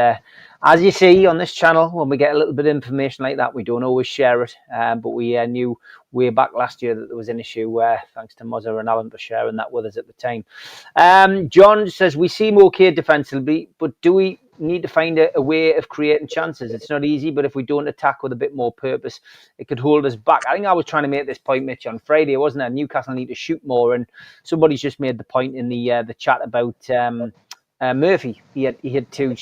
as you see on this channel, when we get a little bit of information like that, we don't always share it. But we knew way back last year that there was an issue, thanks to Muzza and Alan for sharing that with us at the time. John says, we seem okay defensively, but do we need to find a way of creating chances? It's not easy, but if we don't attack with a bit more purpose, it could hold us back. I think I was trying to make this point, Mitch, on Friday, wasn't it? Newcastle need to shoot more, and somebody's just made the point in the chat about Murphy. He had two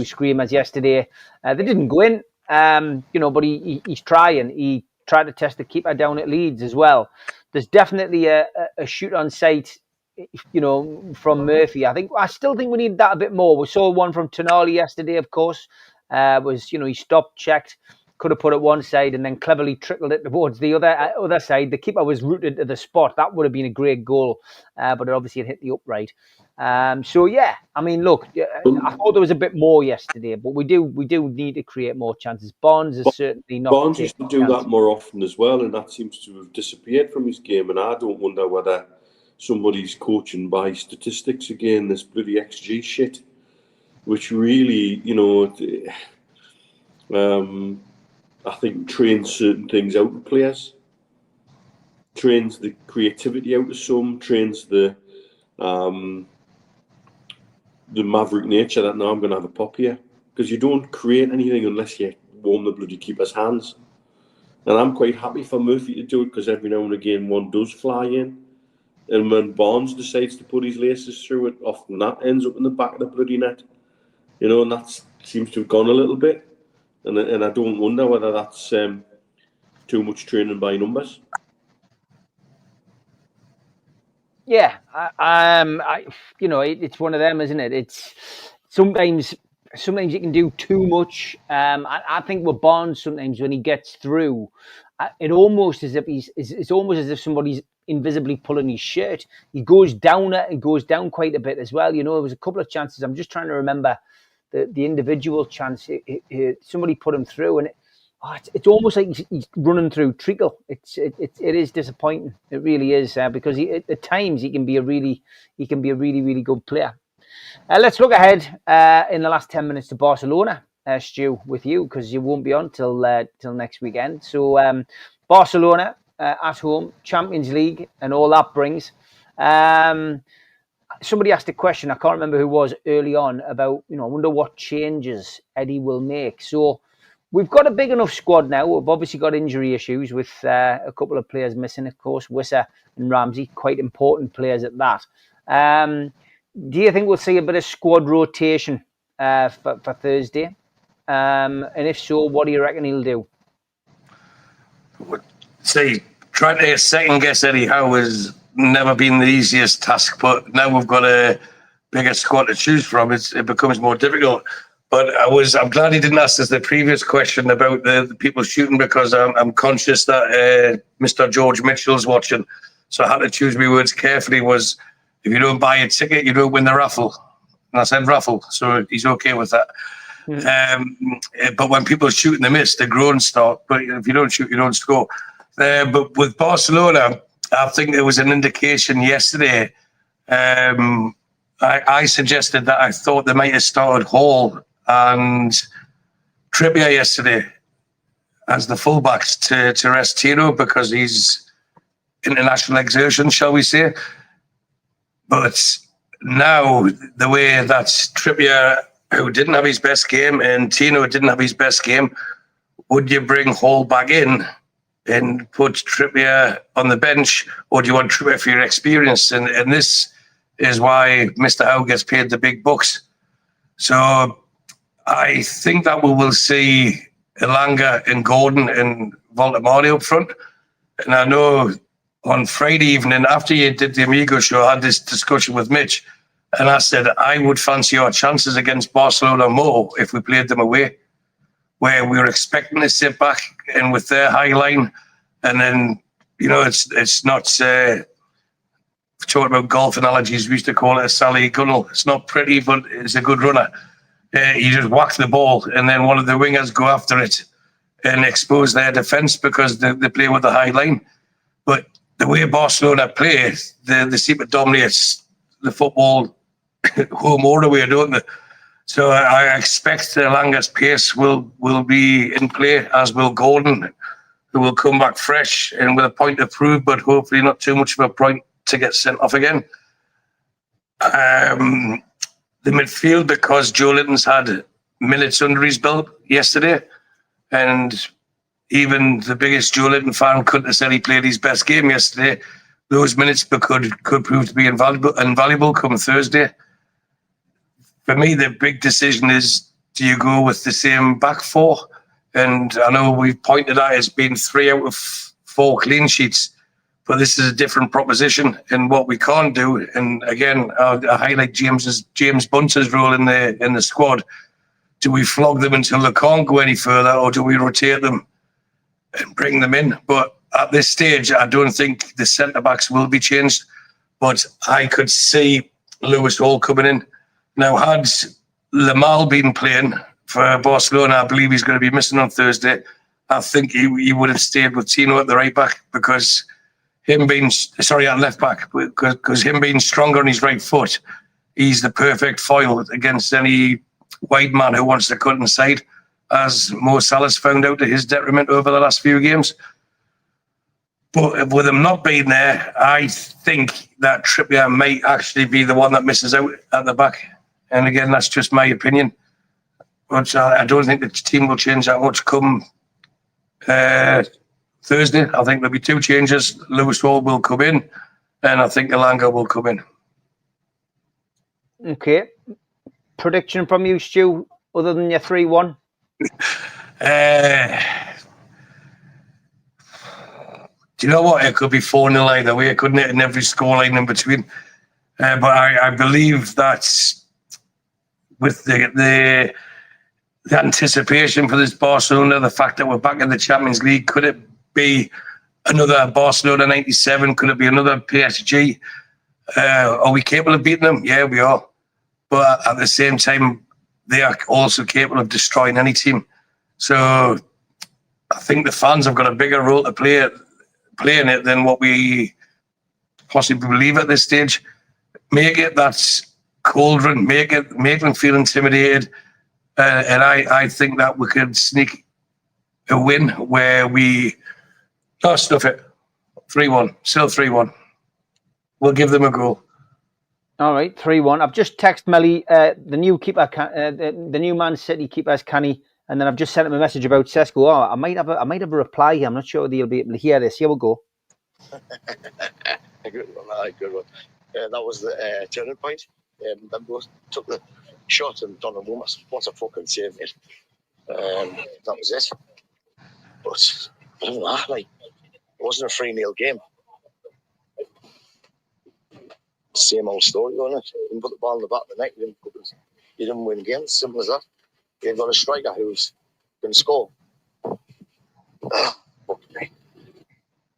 screamers yesterday. They didn't go in, but he's trying. He tried to test the keeper down at Leeds as well. There's definitely a shoot on sight, from Murphy. I still think we need that a bit more. We saw one from Tonali yesterday, of course. He stopped, checked, could have put it one side and then cleverly trickled it towards the other side. The keeper was rooted to the spot. That would have been a great goal, but it obviously hit the upright. Look, I thought there was a bit more yesterday, but we do need to create more chances. Barnes is certainly not. Barnes used to do that more often as well, and that seems to have disappeared from his game. And I don't wonder whether somebody's coaching by statistics again, this bloody XG shit, which really, I think trains certain things out of players, trains the creativity out of some, trains the maverick nature that now I'm going to have a pop here, because you don't create anything unless you warm the bloody keeper's hands. And I'm quite happy for Murphy to do it, because every now and again one does fly in. And when Barnes decides to put his laces through it, often that ends up in the back of the bloody net. And that seems to have gone a little bit. And I don't wonder whether that's too much training by numbers. Yeah, it's one of them, isn't it? It's sometimes you can do too much. I think with Barnes, sometimes when he gets through, it's almost as if somebody's invisibly pulling his shirt. He goes down quite a bit as well. There was a couple of chances. I'm just trying to remember the individual chance. Somebody put him through, and it's almost like he's running through treacle. It is disappointing. It really is, because at times he can be a really really good player. Let's look ahead in the last 10 minutes to Barcelona, Stu, with you, because you won't be on till next weekend. So Barcelona at home, Champions League, and all that brings. Somebody asked a question, I can't remember who was early on, about I wonder what changes Eddie will make. So We've got a big enough squad now. We've obviously got injury issues with a couple of players missing, of course, Wissa and Ramsey, quite important players at that. Do you think we'll see a bit of squad rotation for Thursday? And if so, what do you reckon he'll do? See, trying to second guess Eddie Howe has never been the easiest task, but now we've got a bigger squad to choose from. It becomes more difficult. But I'm glad he didn't ask us the previous question about the people shooting, because I'm conscious that Mr. George Mitchell's watching. So I had to choose my words carefully. Was, if you don't buy a ticket, you don't win the raffle. And I said raffle, so he's okay with that. But when people shoot in the miss, the groans start. But if you don't shoot, you don't score. But with Barcelona, I think there was an indication yesterday. I suggested that I thought they might have started Hall and Trippier yesterday as the fullbacks to rest Tino, because he's international exertion, shall we say. But now the way that Trippier, who didn't have his best game, and Tino didn't have his best game, would you bring Hall back in and put Trippier on the bench, or do you want Trippier for your experience? And this is why Mr. Howe gets paid the big bucks. So I think that we will see Elanga and Gordon and Voltemade up front. And I know on Friday evening, after you did the Amigo show, I had this discussion with Mitch, and I said I would fancy our chances against Barcelona more if we played them away, where we were expecting to sit back and with their high line. And then, it's not, talking about golf analogies, we used to call it a Sally Gunnell. It's not pretty, but it's a good runner. You just whack the ball, and then one of the wingers go after it and expose their defence because they play with the high line. But the way Barcelona play, they seem to dominate the football home or away, don't they? So I expect Elanga's pace will be in play, as will Gordon, who will come back fresh and with a point to prove, but hopefully not too much of a point to get sent off again. The midfield, because Joe Linton's had minutes under his belt yesterday, and even the biggest Joe Linton fan couldn't have said he played his best game yesterday. Those minutes could prove to be invaluable come Thursday. For me, the big decision is, do you go with the same back four? And I know we've pointed out it's been 3 out of 4 clean sheets, but this is a different proposition. And what we can't do, and again, I highlight James Bunce's role in the squad. Do we flog them until they can't go any further, or do we rotate them and bring them in? But at this stage, I don't think the centre-backs will be changed. But I could see Lewis Hall coming in. Now, had Lamal been playing for Barcelona, I believe he's going to be missing on Thursday. I think he would have stayed with Tino at the right back, because at left back, because him being stronger on his right foot, he's the perfect foil against any wide man who wants to cut inside, as Mo Salah's found out to his detriment over the last few games. But with him not being there, I think that Trippier might actually be the one that misses out at the back. And again, that's just my opinion. But I don't think the team will change that much come Thursday. I think there'll be 2 changes. Lewis Hall will come in, and I think Elanga will come in. Okay. Prediction from you, Stu, other than your 3-1? Do you know what? It could be 4-0 either way, couldn't it? In every scoreline in between. But I believe that with the anticipation for this Barcelona, the fact that we're back in the Champions League, could it be another Barcelona 97? Could it be another PSG? Are we capable of beating them? Yeah, we are. But at the same time, they are also capable of destroying any team. So I think the fans have got a bigger role to play in it than what we possibly believe at this stage. Make it that cauldron, make them feel intimidated. And I think that we could sneak a win where we stuff it. 3-1, still 3-1. We'll give them a goal. All right, 3-1. I've just texted Melly, the new keeper, the new Man City keeper's canny. And then I've just sent him a message about Sesko. Oh, I might have a reply here. I'm not sure whether he'll be able to hear this. Here we go. A good one, good one. That was the turning point. Them both took the shot and Donovan, what a fucking save, mate. That was it. But other than that, like, it wasn't a 3-0 game. Same old story, wasn't it? You didn't put the ball in the back of the net, you didn't win games. Simple as that. You've got a striker who's can score. Fuck me.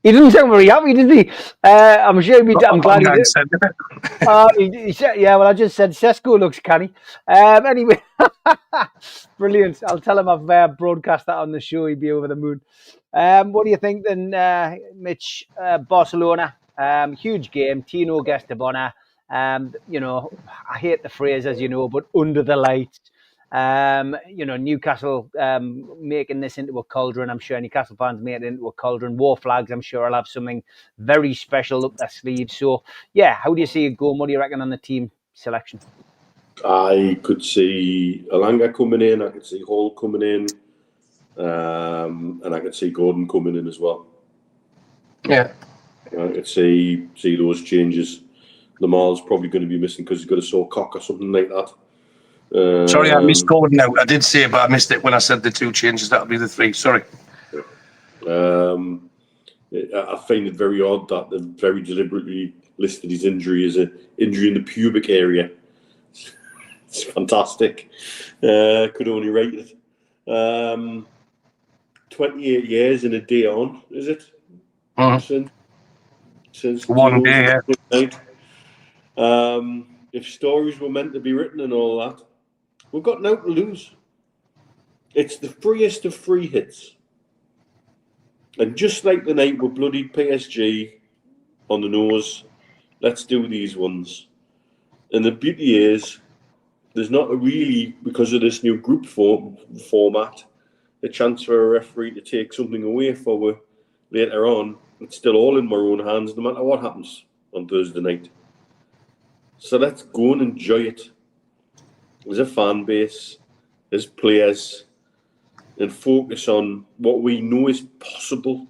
He doesn't sound very happy, does he? I'm sure I'm glad he did. He said, yeah, well, I just said Sesko looks canny. Anyway, brilliant. I'll tell him I've broadcast that on the show. He'd be over the moon. What do you think then, Mitch? Barcelona, huge game. Tino guest of honour. You know, I hate the phrase, as you know, but under the lights. You know, Newcastle making this into a cauldron. I'm sure Newcastle fans make it into a cauldron. War Flags, I'm sure, will have something very special up their sleeves. So, yeah, how do you see it going? What do you reckon on the team selection? I could see Alanga coming in. I could see Hall coming in. And I could see Gordon coming in as well. Yeah. I could see those changes. Lamar's probably going to be missing because he's got a sore cock or something like that. Sorry, I missed Gordon now. I did say it, but I missed it when I said the 2 changes. That'll be the 3. Sorry. I find it very odd that they've very deliberately listed his injury as an injury in the pubic area. It's fantastic. Could only rate it. 28 years in a day on, is it? Since 1 day, yeah. If stories were meant to be written and all that, we've got now to lose. It's the freest of free hits. And just like the night we bloodied PSG on the nose, let's do these ones. And the beauty is, there's not really, because of this new group format, a chance for a referee to take something away for us later on. It's still all in my own hands, no matter what happens on Thursday night. So let's go and enjoy it as a fan base, as players, and focus on what we know is possible.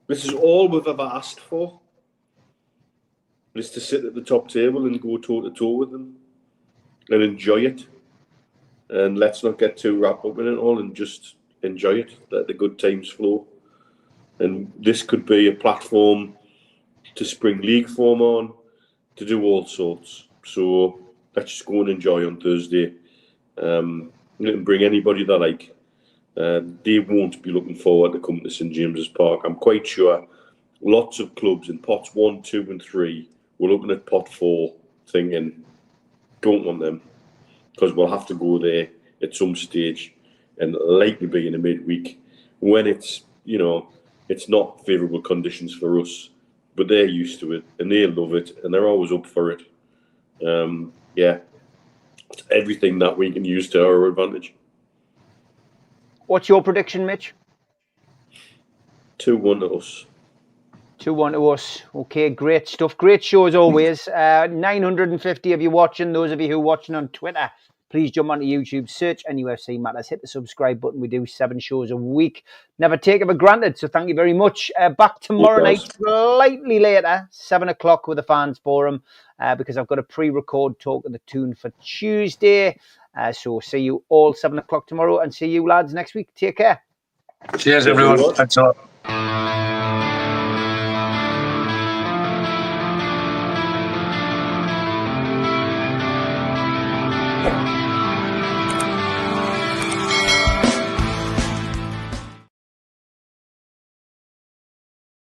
This is all we've ever asked for, is to sit at the top table and go toe-to-toe with them and enjoy it. And let's not get too wrapped up in it all and just enjoy it, let the good times flow. And this could be a platform to spring league form on, to do all sorts. So let's just go and enjoy on Thursday. And bring anybody they like. They won't be looking forward to coming to St James's Park. I'm quite sure lots of clubs in pots 1, 2 and 3 were looking at pot 4 thinking, don't want them, because we'll have to go there at some stage and likely be in a midweek when it's, you know, it's not favourable conditions for us, but they're used to it and they love it and they're always up for it. Yeah, it's everything that we can use to our advantage. What's your prediction, Mitch? 2-1 to us. 2-1 to us. Okay, great stuff. Great show as always. 950 of you watching. Those of you who are watching on Twitter, please jump onto YouTube, search NUFC Matters, hit the subscribe button. We do 7 shows a week. Never take it for granted, so thank you very much. Back tomorrow night, slightly later, 7 o'clock with the fans forum, because I've got a pre-record talk of the tune for Tuesday. So see you all 7 o'clock tomorrow and see you lads next week. Take care. Cheers, everyone. Thanks a lot.